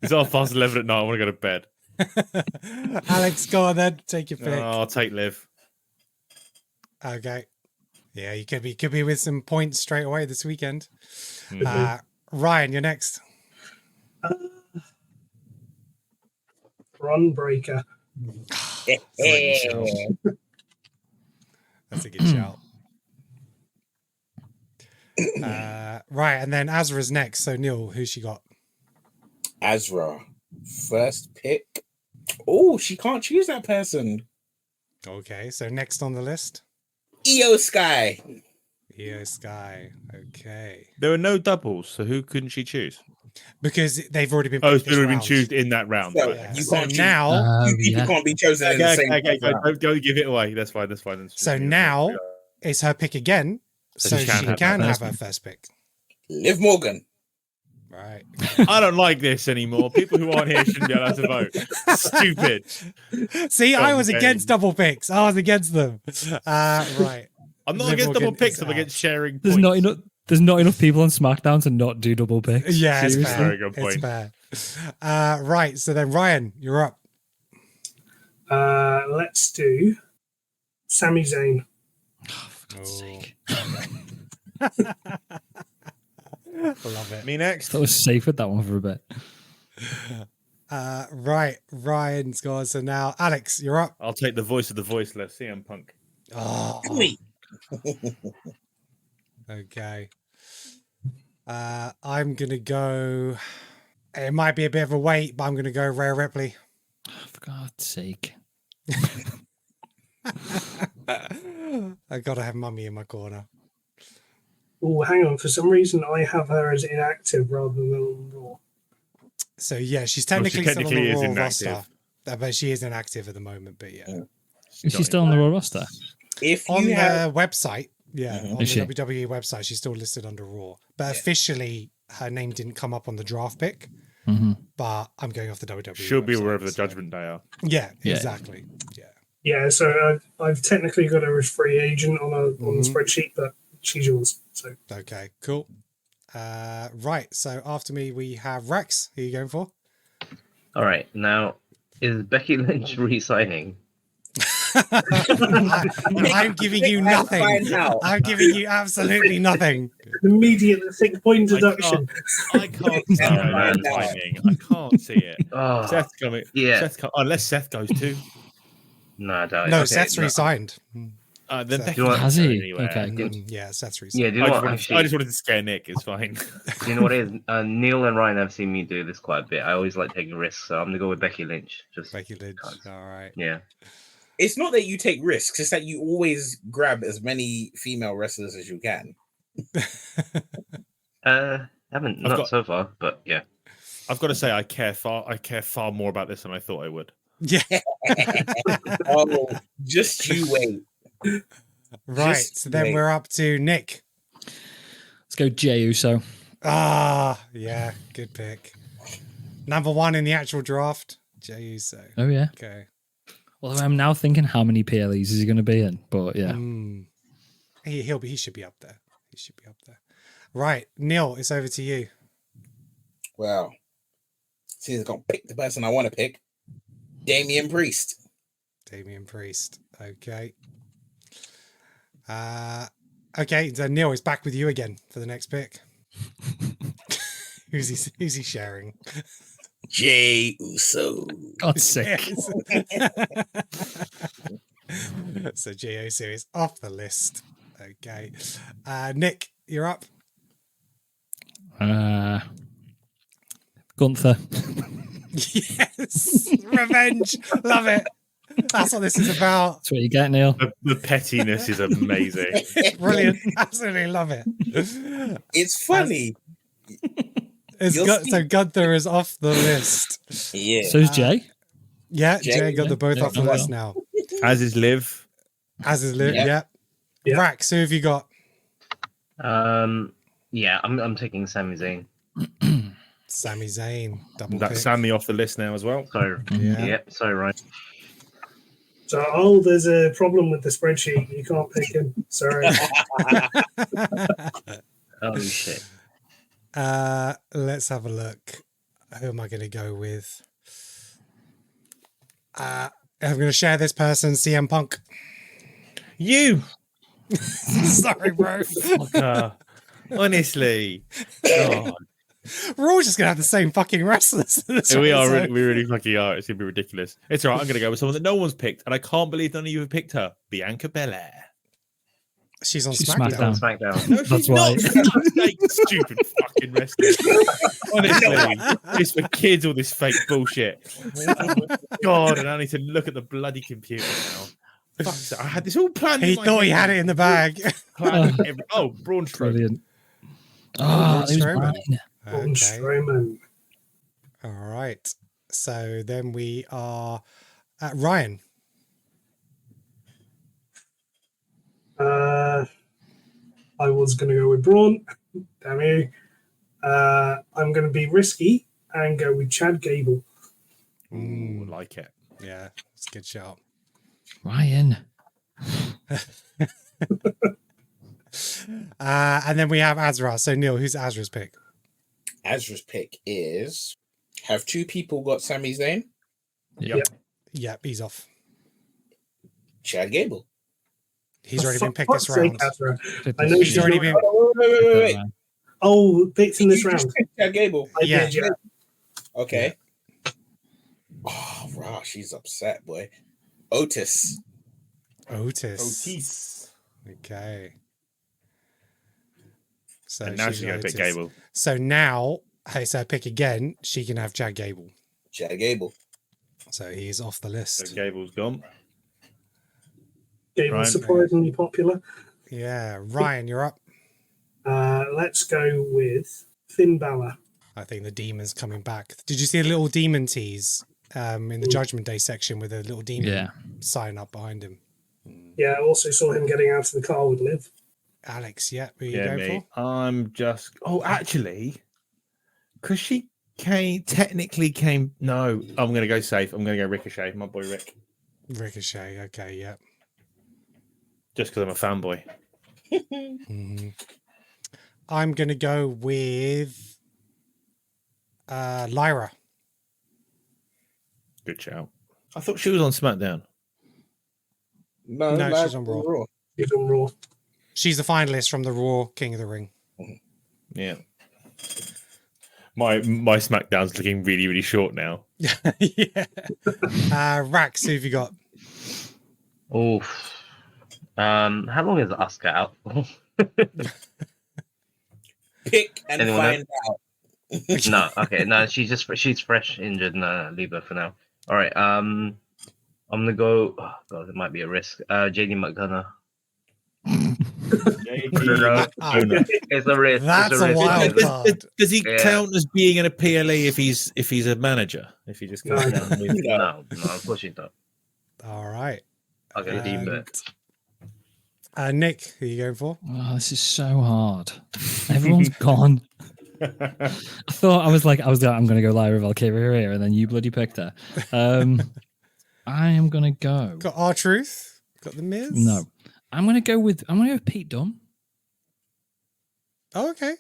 [SPEAKER 4] It's 11:30 at night. I want to go to bed.
[SPEAKER 1] Alex, go on then. Take your pick.
[SPEAKER 4] I'll take Liv.
[SPEAKER 1] Okay. Yeah, you could be with some points straight away this weekend. Ryan, you're next.
[SPEAKER 5] Ron Breaker.
[SPEAKER 1] That's a good shout. Right, and then Azra's next. So Neil, who she got?
[SPEAKER 3] Azra, first pick. Oh, she can't choose that person.
[SPEAKER 1] Okay, so next on the list,
[SPEAKER 3] Io Sky.
[SPEAKER 1] Io Sky. Okay,
[SPEAKER 4] There were no doubles, so who couldn't she choose?
[SPEAKER 1] because they've already been.
[SPEAKER 4] Oh,
[SPEAKER 1] picked
[SPEAKER 4] it's already been
[SPEAKER 1] this
[SPEAKER 4] chosen in that round.
[SPEAKER 3] So,
[SPEAKER 4] Right.
[SPEAKER 1] round.
[SPEAKER 3] you
[SPEAKER 1] So
[SPEAKER 3] can't choose.
[SPEAKER 1] now,
[SPEAKER 3] Two people can't be chosen in the same
[SPEAKER 4] Don't give it away. That's fine. That's fine.
[SPEAKER 1] so now it's her pick again, so she can have her first pick.
[SPEAKER 3] Liv Morgan.
[SPEAKER 1] Right.
[SPEAKER 4] I don't like this anymore. People who aren't here shouldn't be allowed to vote. Stupid.
[SPEAKER 1] See, I was
[SPEAKER 4] game.
[SPEAKER 1] against double picks. I was against them. Right.
[SPEAKER 4] I'm not
[SPEAKER 1] Liv
[SPEAKER 4] against
[SPEAKER 1] Morgan
[SPEAKER 4] double picks.
[SPEAKER 1] is
[SPEAKER 4] I'm against
[SPEAKER 1] out.
[SPEAKER 4] sharing
[SPEAKER 7] There's
[SPEAKER 4] points.
[SPEAKER 7] not enough. There's not enough people on SmackDown to not do double picks.
[SPEAKER 1] Yeah, it's
[SPEAKER 7] Seriously.
[SPEAKER 1] fair.
[SPEAKER 4] Very good
[SPEAKER 1] It's
[SPEAKER 4] point.
[SPEAKER 1] fair. Right. So then, Ryan, you're up.
[SPEAKER 5] Let's do Sami Zayn.
[SPEAKER 7] For God's sake.
[SPEAKER 1] Love it.
[SPEAKER 4] Me next.
[SPEAKER 7] I was safe with that one for a bit.
[SPEAKER 1] Right. Ryan's gone. So now, Alex, you're up.
[SPEAKER 4] I'll take the voice of the voiceless, CM Punk.
[SPEAKER 1] Oh,
[SPEAKER 3] Wait.
[SPEAKER 1] okay. I'm going to go. It might be a bit of a wait, but I'm going to go Rhea Ripley.
[SPEAKER 7] For God's sake.
[SPEAKER 1] I got to have Mummy in my corner.
[SPEAKER 5] Oh, hang on. For some reason, I have her as inactive rather than on Raw.
[SPEAKER 1] So, yeah, she's
[SPEAKER 4] Well, she
[SPEAKER 1] technically still on the
[SPEAKER 4] technically is
[SPEAKER 1] Raw
[SPEAKER 4] inactive.
[SPEAKER 1] roster. But she is inactive at the moment, but yeah.
[SPEAKER 7] Is she still on the Raw roster?
[SPEAKER 3] If
[SPEAKER 1] On
[SPEAKER 3] you
[SPEAKER 1] the
[SPEAKER 3] have,
[SPEAKER 1] website, yeah, on the
[SPEAKER 7] Is she?
[SPEAKER 1] WWE website, she's still listed under Raw. But officially, her name didn't come up on the draft pick.
[SPEAKER 7] Mm-hmm.
[SPEAKER 1] But I'm going off the WWE.
[SPEAKER 4] She'll be
[SPEAKER 1] website,
[SPEAKER 4] wherever the
[SPEAKER 1] so-
[SPEAKER 4] Judgment Day are.
[SPEAKER 1] Yeah,
[SPEAKER 7] Yeah.
[SPEAKER 1] exactly. Yeah.
[SPEAKER 5] Yeah, so I've technically got her as free agent on the spreadsheet, but she's yours. So
[SPEAKER 1] Okay, cool. Right, so after me, we have Rex. Who are you going for?
[SPEAKER 6] All right, now is Becky Lynch re-signing?
[SPEAKER 1] I'm giving you nothing.
[SPEAKER 3] Find out.
[SPEAKER 1] I'm giving you absolutely nothing.
[SPEAKER 5] immediate 6-point deduction.
[SPEAKER 4] I can't see
[SPEAKER 6] Oh,
[SPEAKER 4] her
[SPEAKER 6] man.
[SPEAKER 4] signing. I can't see it.
[SPEAKER 6] Oh,
[SPEAKER 4] Seth's coming.
[SPEAKER 6] yeah.
[SPEAKER 4] Unless Seth goes too.
[SPEAKER 6] No, I doubt it.
[SPEAKER 1] No,
[SPEAKER 6] Okay,
[SPEAKER 1] Seth's
[SPEAKER 6] no.
[SPEAKER 1] resigned.
[SPEAKER 4] Then
[SPEAKER 1] Seth.
[SPEAKER 4] Becky
[SPEAKER 6] Do you want-
[SPEAKER 4] can't
[SPEAKER 7] Has
[SPEAKER 4] go
[SPEAKER 7] he?
[SPEAKER 4] anywhere.
[SPEAKER 7] Okay.
[SPEAKER 1] Yeah, Seth's
[SPEAKER 6] Yeah,
[SPEAKER 1] resigned.
[SPEAKER 6] do you know what?
[SPEAKER 4] I
[SPEAKER 6] Actually,
[SPEAKER 4] just wanted to scare Nick. It's fine.
[SPEAKER 6] do you know what it is? Neil and Ryan have seen me do this quite a bit. I always like taking risks, so I'm gonna go with Becky Lynch. Just
[SPEAKER 1] Becky Lynch.
[SPEAKER 6] because.
[SPEAKER 1] All right.
[SPEAKER 6] Yeah.
[SPEAKER 3] it's not that you take risks; it's that you always grab as many female wrestlers as you can.
[SPEAKER 6] Haven't
[SPEAKER 4] I've
[SPEAKER 6] not
[SPEAKER 4] got-
[SPEAKER 6] so far, but yeah.
[SPEAKER 4] I've got to say, I care far more about this than I thought I would.
[SPEAKER 1] Yeah.
[SPEAKER 3] Oh, just you wait.
[SPEAKER 1] Right.
[SPEAKER 3] Just
[SPEAKER 1] So then
[SPEAKER 3] wait.
[SPEAKER 1] we're up to Nick.
[SPEAKER 7] Let's go Jey Uso.
[SPEAKER 1] Ah, yeah, good pick. Number one in the actual draft, Jey Uso.
[SPEAKER 7] Oh, yeah.
[SPEAKER 1] Okay.
[SPEAKER 7] Although I'm now thinking how many PLEs is he going to be in? But yeah.
[SPEAKER 1] He should be up there. He should be up there. Right, Neil, it's over to you.
[SPEAKER 3] Well, since I'm gonna pick the person I want to pick, Damian Priest.
[SPEAKER 1] Damian Priest. Okay. Okay, so Neil is back with you again for the next pick. Who's he sharing?
[SPEAKER 3] Jey Uso.
[SPEAKER 7] God's sake.
[SPEAKER 1] So Jey Uso is off the list. Okay. Nick, you're up.
[SPEAKER 7] Gunther.
[SPEAKER 1] Yes. Revenge. Love it. That's what this is about.
[SPEAKER 7] That's what you get, Neil.
[SPEAKER 4] The pettiness is amazing.
[SPEAKER 1] Brilliant. Absolutely love it.
[SPEAKER 3] It's funny. You'll see.
[SPEAKER 1] So Gunther is off the list.
[SPEAKER 3] Yeah.
[SPEAKER 7] So's Jay.
[SPEAKER 1] Yeah,
[SPEAKER 3] Jey,
[SPEAKER 1] Jay got the both
[SPEAKER 7] yeah,
[SPEAKER 1] off the
[SPEAKER 7] well.
[SPEAKER 1] list now.
[SPEAKER 4] As is Liv.
[SPEAKER 1] As is Liv.
[SPEAKER 3] Yep.
[SPEAKER 1] Yeah.
[SPEAKER 5] Yep.
[SPEAKER 1] Rax, who have you got?
[SPEAKER 6] Yeah, I'm taking Sami Zayn.
[SPEAKER 1] Sami Zayn. Double
[SPEAKER 4] That's
[SPEAKER 1] pick.
[SPEAKER 4] Sammy off the list now as well.
[SPEAKER 6] So
[SPEAKER 1] Yeah.
[SPEAKER 6] yeah, sorry, Ryan.
[SPEAKER 5] So, there's a problem with the spreadsheet. You can't pick him. Sorry.
[SPEAKER 6] Oh shit.
[SPEAKER 1] Let's have a look. Who am I going to go with? I'm going to share this person, CM Punk.
[SPEAKER 4] You.
[SPEAKER 1] Sorry, bro.
[SPEAKER 4] Honestly. God.
[SPEAKER 1] We're all just going to have the same fucking wrestlers. This
[SPEAKER 4] We are.
[SPEAKER 1] episode.
[SPEAKER 4] We really fucking are. It's gonna be ridiculous. It's all right. I'm gonna go with someone that no one's picked, and I can't believe none of you have picked her. Bianca Belair.
[SPEAKER 1] She's on
[SPEAKER 7] She's
[SPEAKER 1] SmackDown.
[SPEAKER 6] SmackDown.
[SPEAKER 4] No,
[SPEAKER 7] That's
[SPEAKER 4] she's
[SPEAKER 7] why.
[SPEAKER 4] not. For God's sake, stupid fucking wrestler. Honestly, it's for kids, all this fake bullshit. God, and I need to look at the bloody computer now. Fuck's sake, I had this all planned.
[SPEAKER 1] He
[SPEAKER 4] in my
[SPEAKER 1] thought he
[SPEAKER 4] head.
[SPEAKER 1] had it in the bag.
[SPEAKER 4] Planned Braun Strowman.
[SPEAKER 7] Brilliant.
[SPEAKER 1] Braun
[SPEAKER 7] it was
[SPEAKER 1] Strowman.
[SPEAKER 7] mine.
[SPEAKER 5] Braun
[SPEAKER 1] Okay.
[SPEAKER 5] Strowman.
[SPEAKER 1] All right. So then we are at Ryan.
[SPEAKER 5] I was going to go with Braun. Damn you. I'm going to be risky and go with Chad Gable.
[SPEAKER 4] Ooh, like it.
[SPEAKER 1] Yeah, it's a good shout.
[SPEAKER 7] Ryan.
[SPEAKER 1] And then we have Azra. So Neil, who's Azra's pick?
[SPEAKER 3] Azra's pick is, have two people got Sami Zayn?
[SPEAKER 4] Yep.
[SPEAKER 1] Yep, he's off.
[SPEAKER 3] Chad Gable.
[SPEAKER 1] He's already been picked
[SPEAKER 5] Fuck's
[SPEAKER 1] this
[SPEAKER 5] sake,
[SPEAKER 1] round.
[SPEAKER 5] Azra. I know
[SPEAKER 1] He's
[SPEAKER 5] she's
[SPEAKER 1] already
[SPEAKER 5] not-
[SPEAKER 1] been.
[SPEAKER 3] Wait.
[SPEAKER 5] Oh, picked in this
[SPEAKER 3] You just
[SPEAKER 5] round.
[SPEAKER 3] picked Chad Gable.
[SPEAKER 5] I
[SPEAKER 1] Yeah.
[SPEAKER 5] did, yeah.
[SPEAKER 3] Okay. Oh, wow, she's upset, boy. Otis.
[SPEAKER 1] Otis. Okay. So
[SPEAKER 4] And now she's going to pick Gable.
[SPEAKER 1] So now, hey, so pick again. She can have Chad Gable.
[SPEAKER 3] Chad Gable.
[SPEAKER 1] So he's off the
[SPEAKER 4] So
[SPEAKER 1] list.
[SPEAKER 4] Gable's gone.
[SPEAKER 5] Gable's
[SPEAKER 4] Ryan.
[SPEAKER 5] surprisingly popular.
[SPEAKER 1] Yeah, Ryan, you're up.
[SPEAKER 5] Let's go with Finn Balor.
[SPEAKER 1] I think the demon's coming back. Did you see a little demon tease in the Judgment Day section with a little demon sign up behind him?
[SPEAKER 5] Yeah, I also saw him getting out of the car with Liv.
[SPEAKER 1] Alex, yeah, who are you
[SPEAKER 4] Yeah,
[SPEAKER 1] going
[SPEAKER 4] me.
[SPEAKER 1] for?
[SPEAKER 4] I'm just. Oh, actually, because she technically came. No, I'm going to go safe. I'm going to go Ricochet, my boy Rick.
[SPEAKER 1] Ricochet, okay, yeah.
[SPEAKER 4] Just because I'm a fanboy.
[SPEAKER 1] Mhm. I'm going to go with Lyra.
[SPEAKER 4] Good shout. I thought she was on SmackDown.
[SPEAKER 3] No,
[SPEAKER 1] she's on Raw.
[SPEAKER 5] He's on Raw.
[SPEAKER 1] She's the finalist from the Raw King of the Ring.
[SPEAKER 4] Yeah. My SmackDown's looking really, really short now.
[SPEAKER 1] Yeah. Rax, who have you got?
[SPEAKER 6] Oof. How long is Asuka out?
[SPEAKER 3] Pick and
[SPEAKER 6] Anyone
[SPEAKER 3] find out.
[SPEAKER 6] No, okay, no, she's fresh injured. No, leave her for now. All right, I'm gonna go. Oh God, it might be a risk. JD McDonough. It's a risk.
[SPEAKER 1] That's
[SPEAKER 6] it's a
[SPEAKER 1] a
[SPEAKER 6] risk.
[SPEAKER 1] wild card.
[SPEAKER 4] Does he
[SPEAKER 6] Yeah.
[SPEAKER 4] count as being in a PLE if he's a manager? If he just goes down and moves?
[SPEAKER 6] No, unfortunately not.
[SPEAKER 1] All right.
[SPEAKER 6] Okay, team bet.
[SPEAKER 1] Nick, who are you going for?
[SPEAKER 7] Oh, this is so hard. Everyone's gone. I thought I'm going to go Lyra Valkyria here, and then you bloody picked her. I am going to go.
[SPEAKER 1] Got R-Truth? Got the Miz?
[SPEAKER 7] No, I'm going to go with Pete Dunne.
[SPEAKER 1] Oh, okay.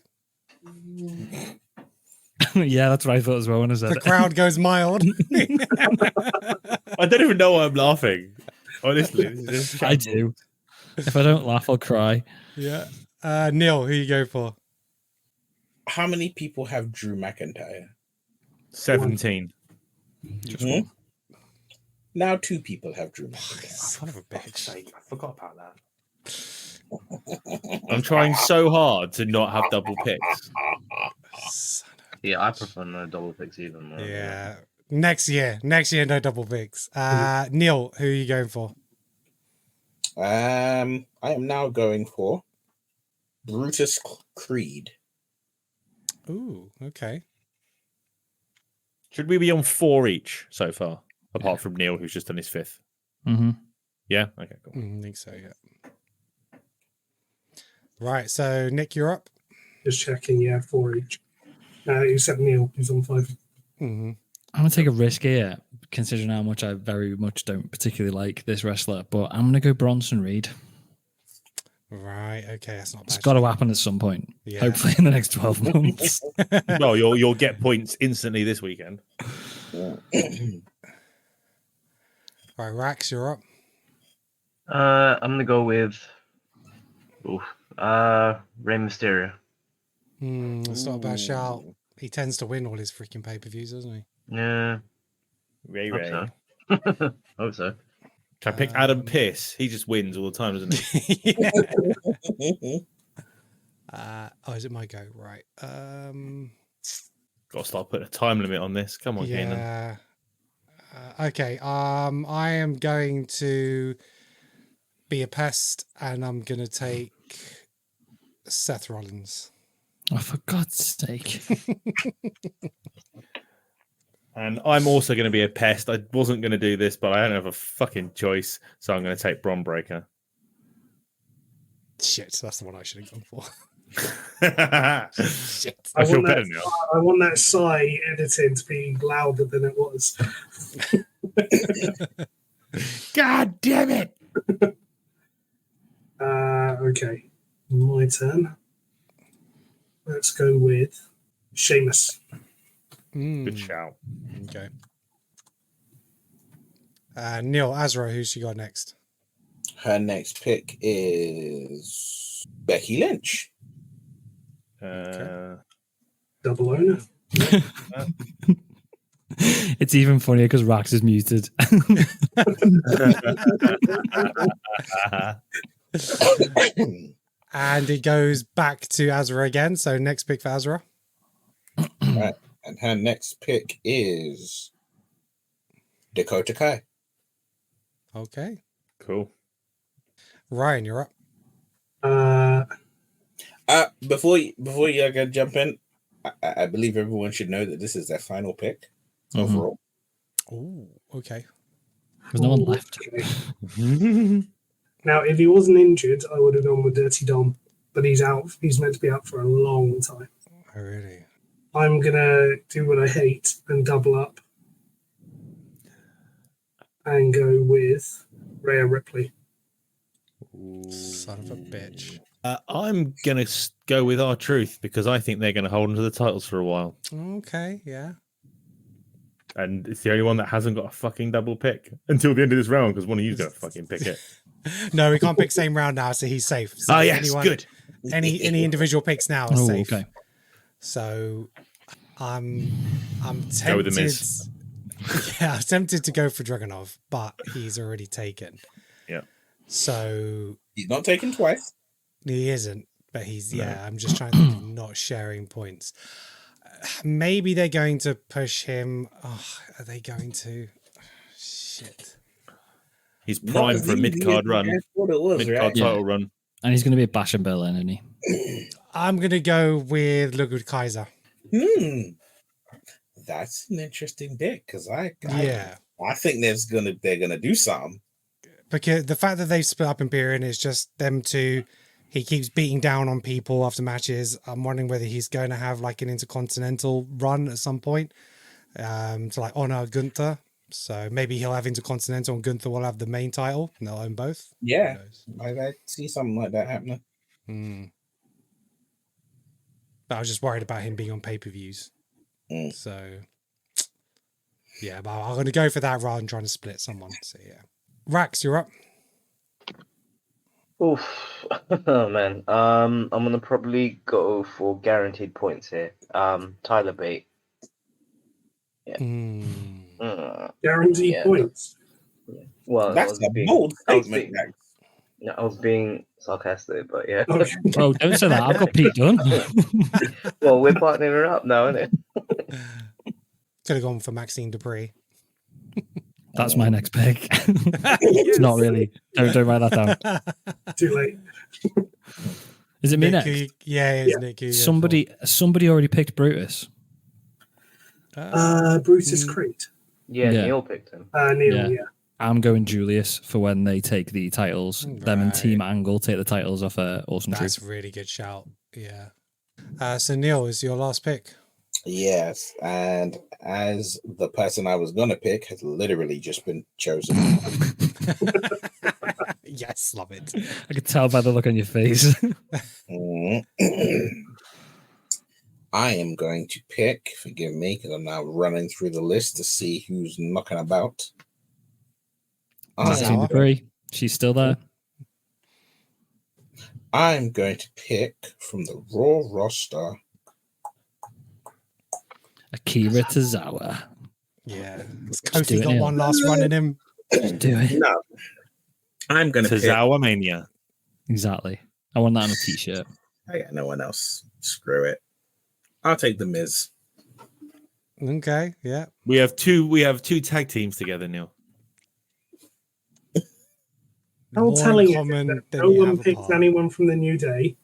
[SPEAKER 7] Yeah, that's what I thought as well when I said
[SPEAKER 1] The
[SPEAKER 7] it.
[SPEAKER 1] crowd goes mild.
[SPEAKER 4] I don't even know why I'm laughing. Honestly, this is
[SPEAKER 7] I do. If I don't laugh, I'll cry.
[SPEAKER 1] Yeah. Neil, who you go for?
[SPEAKER 3] How many people have Drew McIntyre?
[SPEAKER 4] 17.
[SPEAKER 3] Mhm. Now 2 people have Drew McIntyre.
[SPEAKER 1] Son of a bitch.
[SPEAKER 4] I forgot about that. I'm trying so hard to not have double picks.
[SPEAKER 6] Yeah, I prefer no double picks even.
[SPEAKER 1] Yeah. Next year, no double picks. Neil, who are you going for?
[SPEAKER 3] I am now going for Brutus Creed.
[SPEAKER 1] Ooh, okay.
[SPEAKER 4] Should we be on 4 each so far? Apart from Neil, who's just done his 5th.
[SPEAKER 7] Mm-hmm.
[SPEAKER 4] Yeah? Okay, cool.
[SPEAKER 1] I think so, yeah. Right, so Nick, you're up.
[SPEAKER 5] Just checking, yeah, 4 each. Except Neil, he's on 5.
[SPEAKER 1] Mm-hmm.
[SPEAKER 7] I'm going to take a risk here, considering how much I very much don't particularly like this wrestler, but I'm going to go Bronson Reed.
[SPEAKER 1] Right, okay, that's not bad.
[SPEAKER 7] It's got to happen at some point.
[SPEAKER 1] Yeah.
[SPEAKER 7] Hopefully in the next 12 months.
[SPEAKER 4] Well, you'll get points instantly this weekend.
[SPEAKER 1] Right, Rax, you're up.
[SPEAKER 6] I'm gonna go with Rey Mysterio.
[SPEAKER 1] That's not a bad shout. He tends to win all his freaking pay-per-views, doesn't he?
[SPEAKER 6] Yeah,
[SPEAKER 4] Ray
[SPEAKER 6] hope
[SPEAKER 4] Ray.
[SPEAKER 6] so. Hope so.
[SPEAKER 4] Can I pick Adam Pearce? He just wins all the time, doesn't he?
[SPEAKER 1] Is it my go? Right.
[SPEAKER 4] Got to start putting a time limit on this. Come on, Keenan.
[SPEAKER 1] Yeah. Okay. I am going to be a pest, and I'm going to take Seth Rollins.
[SPEAKER 7] Oh, for God's sake.
[SPEAKER 4] And I'm also going to be a pest. I wasn't going to do this, but I don't have a fucking choice, so I'm going to take Bron Breakker.
[SPEAKER 1] Shit, that's the one I should have gone for.
[SPEAKER 4] Shit. I feel better now.
[SPEAKER 5] I want that sigh editing to be louder than it was.
[SPEAKER 4] God damn it!
[SPEAKER 5] Okay, my turn. Let's go with Sheamus.
[SPEAKER 4] Good shout.
[SPEAKER 1] Okay. Neil, Azra, who's she got next?
[SPEAKER 3] Her next pick is Becky Lynch.
[SPEAKER 5] Double owner.
[SPEAKER 7] It's even funnier because Rax is muted.
[SPEAKER 1] And it goes back to Azra again. So next pick for Azra.
[SPEAKER 3] Right. And her next pick is Dakota Kai.
[SPEAKER 1] Okay.
[SPEAKER 4] Cool.
[SPEAKER 1] Ryan, you're up.
[SPEAKER 3] Before you go jump in, I believe everyone should know that this is their final pick overall.
[SPEAKER 1] Oh, okay.
[SPEAKER 7] There's no one left.
[SPEAKER 5] Okay. Now, if he wasn't injured, I would have gone with Dirty Dom, but he's out. He's meant to be out for a long time.
[SPEAKER 1] Oh, really?
[SPEAKER 5] I'm gonna do what I hate and double up and go with Rhea Ripley.
[SPEAKER 1] Son of a bitch.
[SPEAKER 4] I'm going to go with R-Truth because I think they're going to hold on to the titles for a while.
[SPEAKER 1] Okay, yeah.
[SPEAKER 4] And it's the only one that hasn't got a fucking double pick until the end of this round because one of you's going to fucking pick it.
[SPEAKER 1] No, we can't pick same round now, so he's safe. So
[SPEAKER 4] yes, good.
[SPEAKER 1] Any individual picks now are safe.
[SPEAKER 7] Okay.
[SPEAKER 1] So I'm tempted.
[SPEAKER 4] Go with the Miz.
[SPEAKER 1] Yeah, I'm tempted to go for Dragunov, but he's already taken.
[SPEAKER 4] Yeah.
[SPEAKER 1] So
[SPEAKER 3] He's not taken twice.
[SPEAKER 1] he isn't, but he's I'm just trying to think of not sharing points. Maybe they're going to push him. Oh, are they going to? Shit.
[SPEAKER 4] He's primed for a mid-card run. Mid-card title run.
[SPEAKER 7] And he's going to be a Bash and Berlin, isn't he?
[SPEAKER 1] I'm going to go with Ludwig Kaiser.
[SPEAKER 3] That's an interesting pick because I think they're gonna do something.
[SPEAKER 1] Because the fact that they've split up Imperium is just them two. He keeps beating down on people after matches. I'm wondering whether he's going to have like an intercontinental run at some point to like honor Gunther. So maybe he'll have intercontinental and Gunther will have the main title and they'll own both.
[SPEAKER 3] Yeah, I see something like that happening.
[SPEAKER 1] But I was just worried about him being on pay-per-views. So yeah, but I'm going to go for that rather than trying to split someone. So yeah. Rax, you're up.
[SPEAKER 6] Oof. Oh man. I'm gonna probably go for guaranteed points here. Tyler Bate. Yeah.
[SPEAKER 5] Guaranteed points.
[SPEAKER 6] Yeah. Well,
[SPEAKER 3] that's a bold statement.
[SPEAKER 6] I was being sarcastic, but yeah.
[SPEAKER 5] Okay.
[SPEAKER 7] Oh, don't say that. I've got Pete Dunne.
[SPEAKER 6] Well, we're partnering up now, isn't it?
[SPEAKER 1] Could have gone for Maxine Dupree.
[SPEAKER 7] That's my next pick. It's not really. Don't write that down.
[SPEAKER 5] Too late.
[SPEAKER 7] Is it me
[SPEAKER 1] Nick,
[SPEAKER 7] next?
[SPEAKER 1] It's Nick.
[SPEAKER 7] Somebody already picked Brutus.
[SPEAKER 5] Brutus Creed.
[SPEAKER 6] Yeah, Neil picked him.
[SPEAKER 5] Neil, yeah.
[SPEAKER 7] I'm going Julius for when they take the titles. Them and Team Angle take the titles off Awesome Truth.
[SPEAKER 1] That's a really good shout. Yeah. So Neil is your last pick.
[SPEAKER 3] Yes, and as the person I was gonna pick has literally just been chosen.
[SPEAKER 1] Yes, love it.
[SPEAKER 7] I could tell by the look on your face.
[SPEAKER 3] I am going to pick, forgive me, because I'm now running through the list to see who's knocking about.
[SPEAKER 7] Maxine Dupree. She's still there.
[SPEAKER 3] I'm going to pick from the Raw roster
[SPEAKER 7] Akira Tozawa.
[SPEAKER 1] Yeah. Has Kofi got one last run in him?
[SPEAKER 7] Do it.
[SPEAKER 3] No. I'm going to pick.
[SPEAKER 4] Tozawa Mania.
[SPEAKER 7] Exactly. I want that on a t-shirt.
[SPEAKER 3] I got no one else. Screw it. I'll take the Miz.
[SPEAKER 1] Okay, yeah.
[SPEAKER 4] We have two tag teams together, Neil.
[SPEAKER 5] How
[SPEAKER 1] More
[SPEAKER 5] telling
[SPEAKER 1] in
[SPEAKER 5] is it
[SPEAKER 1] common
[SPEAKER 5] that
[SPEAKER 1] than
[SPEAKER 5] no
[SPEAKER 1] you
[SPEAKER 5] one
[SPEAKER 1] have
[SPEAKER 5] picked
[SPEAKER 1] apart.
[SPEAKER 5] anyone from the New Day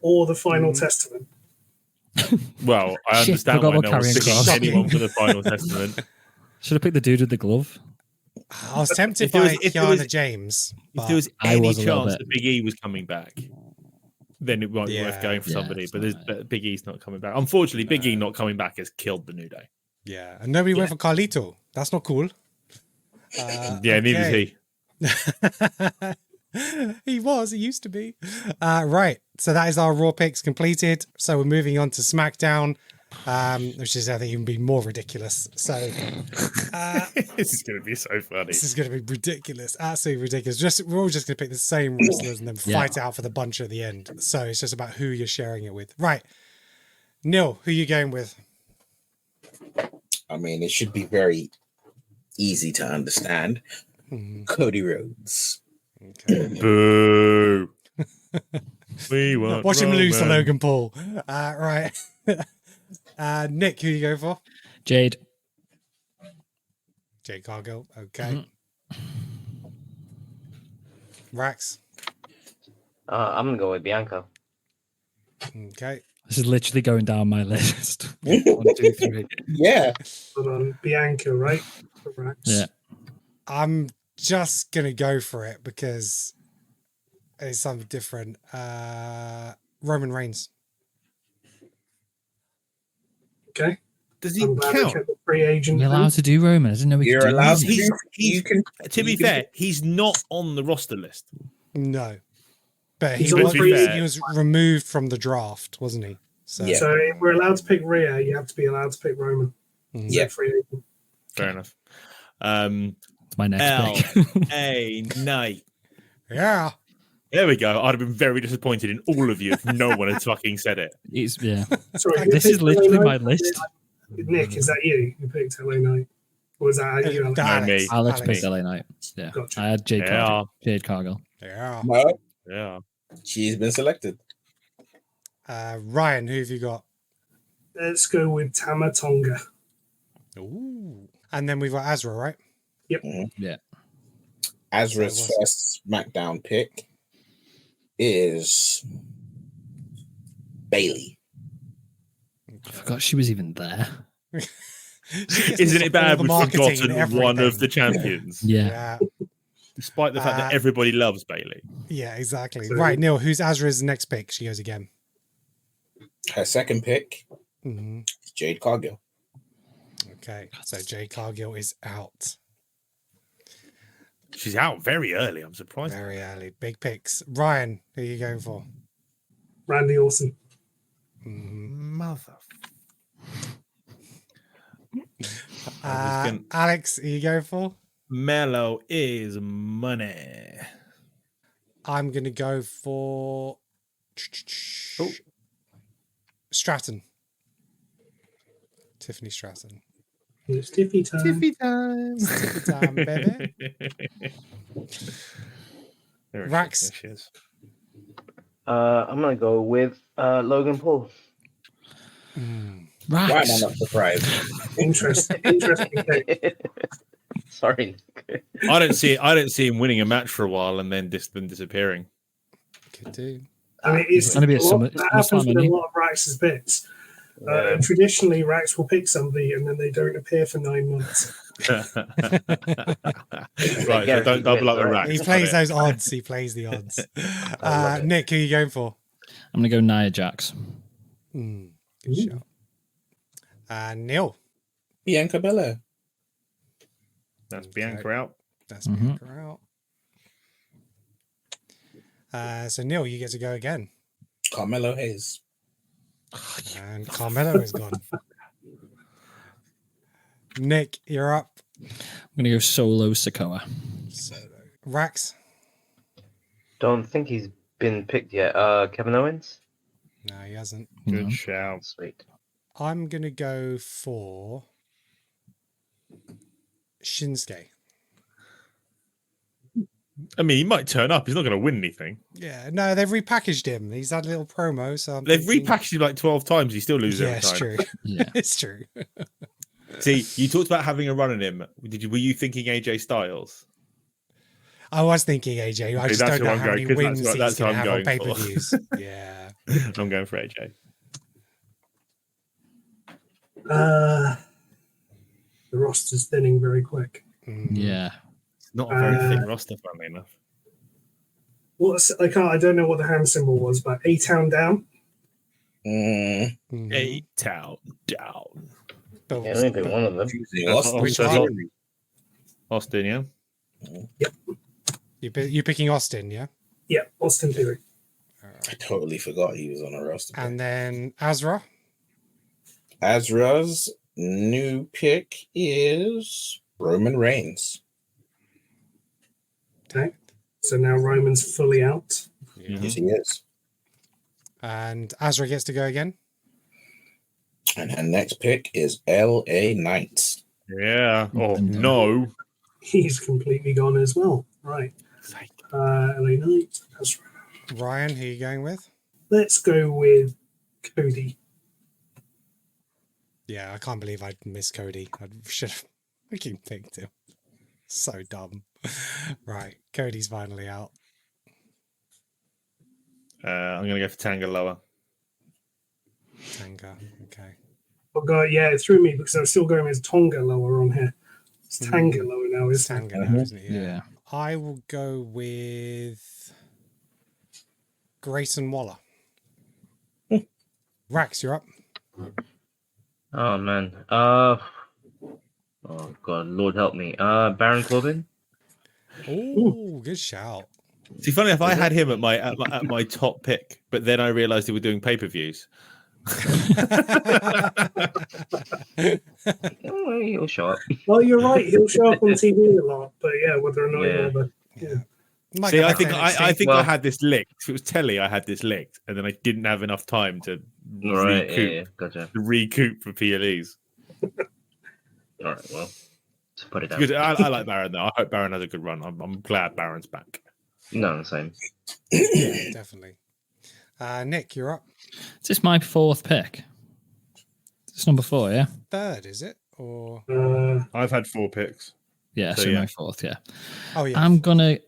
[SPEAKER 5] or the Final Testament?
[SPEAKER 4] Well, I
[SPEAKER 7] Shit,
[SPEAKER 4] understand
[SPEAKER 7] forgot
[SPEAKER 4] why
[SPEAKER 7] about
[SPEAKER 4] no one's
[SPEAKER 7] Karrion
[SPEAKER 4] picking
[SPEAKER 7] Kross.
[SPEAKER 4] anyone for the Final Testament.
[SPEAKER 7] Should have picked the dude with the glove.
[SPEAKER 1] I was tempted
[SPEAKER 4] If there was-
[SPEAKER 1] by
[SPEAKER 4] if there was-
[SPEAKER 1] Kiana James.
[SPEAKER 4] If
[SPEAKER 1] But
[SPEAKER 4] there was
[SPEAKER 7] I
[SPEAKER 4] any
[SPEAKER 7] was a little
[SPEAKER 4] chance
[SPEAKER 7] bit.
[SPEAKER 4] that Big E was coming back, then it might be worth
[SPEAKER 1] Yeah.
[SPEAKER 4] going for
[SPEAKER 7] Yeah,
[SPEAKER 4] somebody.
[SPEAKER 7] it's
[SPEAKER 4] But,
[SPEAKER 7] not
[SPEAKER 4] but Big E's not coming back. Unfortunately, Big E not coming back has killed the New Day.
[SPEAKER 1] yeah, and nobody went for Carlito. That's not cool.
[SPEAKER 4] Yeah, neither is
[SPEAKER 1] okay.
[SPEAKER 4] he.
[SPEAKER 1] He used to be. Right. So that is our Raw picks completed. So we're moving on to SmackDown, which is, I think, even be more ridiculous. So
[SPEAKER 4] This is going to be so funny.
[SPEAKER 1] this is going to be ridiculous. Absolutely ridiculous. We're all just going to pick the same wrestlers and then fight out for the bunch at the end. So it's just about who you're sharing it with. Right. Neil, who are you going with?
[SPEAKER 3] I mean, it should be very easy to understand. Cody Rhodes.
[SPEAKER 1] Okay.
[SPEAKER 4] Boo. We want
[SPEAKER 1] Watch him lose to
[SPEAKER 4] Roman.
[SPEAKER 1] Logan Paul. Right. Nick, who you go for?
[SPEAKER 7] Jade.
[SPEAKER 1] Jade Cargill. Okay. Rax.
[SPEAKER 6] I'm gonna go with Bianca.
[SPEAKER 1] Okay.
[SPEAKER 7] This is literally going down my list. 1, 2, 3.
[SPEAKER 3] Yeah.
[SPEAKER 5] Hold on, Bianca, right? For Rax.
[SPEAKER 7] Yeah.
[SPEAKER 1] I'm just gonna go for it because it's something different. Roman Reigns.
[SPEAKER 5] Okay.
[SPEAKER 4] Does he
[SPEAKER 5] I'm glad I
[SPEAKER 4] count?
[SPEAKER 5] kept the free agent.
[SPEAKER 7] You're allowed to do Roman. I didn't know we
[SPEAKER 3] You're
[SPEAKER 7] could do
[SPEAKER 3] allowed
[SPEAKER 7] Roman.
[SPEAKER 3] to do. You can.
[SPEAKER 4] To be fair, he's not on the roster list.
[SPEAKER 1] No, but
[SPEAKER 5] He's
[SPEAKER 1] he
[SPEAKER 5] on
[SPEAKER 1] was,
[SPEAKER 5] free
[SPEAKER 1] he
[SPEAKER 4] agent.
[SPEAKER 1] was removed from the draft, wasn't he? So
[SPEAKER 3] Yeah.
[SPEAKER 5] So if we're allowed to pick Rhea, you have to be allowed to pick Roman.
[SPEAKER 3] Yeah.
[SPEAKER 5] Free agent.
[SPEAKER 4] Fair enough.
[SPEAKER 7] It's my next
[SPEAKER 4] L
[SPEAKER 7] pick.
[SPEAKER 4] A Knight.
[SPEAKER 1] yeah.
[SPEAKER 4] There we go. I'd have been very disappointed in all of you if no one had fucking said it.
[SPEAKER 7] Yeah.
[SPEAKER 5] Sorry, who
[SPEAKER 7] This
[SPEAKER 5] picked
[SPEAKER 7] is literally
[SPEAKER 5] LA
[SPEAKER 7] my
[SPEAKER 5] Knight?
[SPEAKER 7] list.
[SPEAKER 5] Nick, is that you who picked LA Knight? Or was that you? Alex?
[SPEAKER 1] Alex.
[SPEAKER 4] me.
[SPEAKER 7] Alex
[SPEAKER 1] Alex.
[SPEAKER 7] picked LA Knight. Yeah.
[SPEAKER 5] Gotcha.
[SPEAKER 7] I had Jade
[SPEAKER 4] Yeah.
[SPEAKER 7] Cargill. Jade Cargill.
[SPEAKER 1] Yeah.
[SPEAKER 3] No,
[SPEAKER 4] Yeah.
[SPEAKER 3] she's been selected.
[SPEAKER 1] Ryan, who have you got?
[SPEAKER 5] Let's go with Tama Tonga.
[SPEAKER 1] Ooh. And then we've got Azra, right?
[SPEAKER 5] Yep.
[SPEAKER 7] Yeah.
[SPEAKER 3] Azra's
[SPEAKER 1] So it
[SPEAKER 3] first SmackDown pick is Bailey.
[SPEAKER 7] I forgot she was even there.
[SPEAKER 4] Isn't it bad
[SPEAKER 1] all the
[SPEAKER 4] we've
[SPEAKER 1] marketing and
[SPEAKER 4] forgotten one of
[SPEAKER 1] everything.
[SPEAKER 4] the champions?
[SPEAKER 7] Yeah.
[SPEAKER 4] Despite the fact that everybody loves Bailey.
[SPEAKER 1] Yeah, exactly.
[SPEAKER 5] So-
[SPEAKER 1] Right, Neil, who's Azra's next pick? She goes again.
[SPEAKER 3] Her second pick
[SPEAKER 1] Mhm.
[SPEAKER 3] is Jade Cargill.
[SPEAKER 1] Okay, so Jade Cargill is out.
[SPEAKER 4] She's out very early. I'm surprised.
[SPEAKER 1] Very early. Big picks. Ryan, who are you going for?
[SPEAKER 5] Randy Orton.
[SPEAKER 4] Mother.
[SPEAKER 1] Alex, who are you going for?
[SPEAKER 4] Mellow is money.
[SPEAKER 1] I'm going to go for Stratton. Tiffany Stratton.
[SPEAKER 5] It's Tiffy time.
[SPEAKER 4] Tiffy time.
[SPEAKER 1] Tiffy time, baby. Rax.
[SPEAKER 4] There she is.
[SPEAKER 6] I'm gonna go with Logan Paul.
[SPEAKER 3] Why am I
[SPEAKER 7] Rax.
[SPEAKER 3] not surprised?
[SPEAKER 5] Interesting pick.
[SPEAKER 6] Sorry, Nick.
[SPEAKER 4] I don't see him winning a match for a while and then disappearing.
[SPEAKER 1] Could do.
[SPEAKER 5] I mean, it's
[SPEAKER 7] gonna be a summer-
[SPEAKER 5] that happens
[SPEAKER 7] summer,
[SPEAKER 5] with a
[SPEAKER 7] isn't it?
[SPEAKER 5] lot of Rax's picks. Traditionally, Rax will pick somebody and then they don't appear for 9 months.
[SPEAKER 4] Right, so don't double up the racks.
[SPEAKER 1] He plays those odds. He plays the odds. Nick, who are you going for?
[SPEAKER 7] I'm going to go Nia Jax.
[SPEAKER 1] Good shout. Neil.
[SPEAKER 3] Bianca Belair.
[SPEAKER 4] That's Bianca out.
[SPEAKER 1] That's Bianca out. So Neil, you get to go again.
[SPEAKER 3] Carmelo Hayes.
[SPEAKER 1] And Carmelo is gone. Nick, you're up.
[SPEAKER 7] I'm going to go Solo Sikoa.
[SPEAKER 1] Rax.
[SPEAKER 6] Don't think he's been picked yet. Kevin Owens.
[SPEAKER 1] No, he hasn't.
[SPEAKER 4] Good shout.
[SPEAKER 6] Sweet.
[SPEAKER 1] I'm going to go for Shinsuke.
[SPEAKER 4] I mean, he might turn up. He's not going to win anything.
[SPEAKER 1] Yeah, no, they've repackaged him. He's had a little promo, so
[SPEAKER 4] They've repackaged him like 12 times. He still loses every
[SPEAKER 1] it's
[SPEAKER 4] time.
[SPEAKER 1] true.
[SPEAKER 7] Yeah.
[SPEAKER 1] It's true.
[SPEAKER 4] See, you talked about having a run at him. Were you thinking AJ Styles?
[SPEAKER 1] I was thinking AJ. I just don't know how many wins he's going to have on pay-per-views. Yeah.
[SPEAKER 4] I'm going for AJ.
[SPEAKER 5] The roster's thinning very quick.
[SPEAKER 7] Yeah.
[SPEAKER 4] It's not a very thick roster, funnily enough.
[SPEAKER 5] I don't know what the hand symbol was, but A-Town down.
[SPEAKER 4] A-Town down.
[SPEAKER 6] Yeah, only one of them.
[SPEAKER 4] Austin, yeah?
[SPEAKER 5] Yep.
[SPEAKER 1] You picking Austin, yeah?
[SPEAKER 5] Yeah, Austin Theory.
[SPEAKER 3] I totally forgot he was on a roster.
[SPEAKER 1] And then Azra.
[SPEAKER 3] Azra's new pick is Roman Reigns.
[SPEAKER 5] Okay. So now Roman's fully out.
[SPEAKER 3] Yes, he is.
[SPEAKER 1] And Azra gets to go again.
[SPEAKER 3] And her next pick is LA Knight.
[SPEAKER 4] Yeah. Oh, no.
[SPEAKER 5] He's completely gone as well. Right. LA Knight. That's right.
[SPEAKER 1] Ryan, who are you going with?
[SPEAKER 5] Let's go with Cody.
[SPEAKER 1] Yeah, I can't believe I missed Cody. I should have freaking picked him. So dumb. Right, Cody's finally out.
[SPEAKER 4] I'm going to go for Tanga Loa.
[SPEAKER 1] Tanga, okay.
[SPEAKER 5] Oh god, yeah, it threw me because I was still going with Tonga Lower on here. It's Tanga Lower now,
[SPEAKER 1] It's
[SPEAKER 5] isn't
[SPEAKER 1] Tanga now, isn't it?
[SPEAKER 7] Yeah.
[SPEAKER 1] I will go with Grayson Waller. Rax, you're up.
[SPEAKER 6] Oh man. Oh god, Lord help me. Baron Corbin.
[SPEAKER 1] Oh, good shout.
[SPEAKER 4] See, funny enough, I had him at my top pick, but then I realised they were doing pay-per-views.
[SPEAKER 6] Oh, he'll show up.
[SPEAKER 5] Well, you're right. He'll show up on TV a lot, but yeah, whether or not
[SPEAKER 1] Might
[SPEAKER 4] See,
[SPEAKER 1] go
[SPEAKER 4] I
[SPEAKER 1] back
[SPEAKER 4] think
[SPEAKER 1] to
[SPEAKER 4] I
[SPEAKER 1] NXT.
[SPEAKER 4] think I had this licked. If it was telly, I had this licked, and then I didn't have enough time to
[SPEAKER 6] Gotcha.
[SPEAKER 4] recoup for PLEs.
[SPEAKER 6] All right, well, just put it down.
[SPEAKER 4] Good. I like Baron though. I hope Baron has a good run. I'm glad Baron's back.
[SPEAKER 6] No, same.
[SPEAKER 1] Yeah, definitely. Nick, you're up.
[SPEAKER 7] Is this my fourth pick? It's number 4, yeah?
[SPEAKER 1] Third, is it? Or
[SPEAKER 4] I've had 4 picks.
[SPEAKER 7] Yeah, so my fourth, yeah.
[SPEAKER 1] oh yeah.
[SPEAKER 7] I'm gonna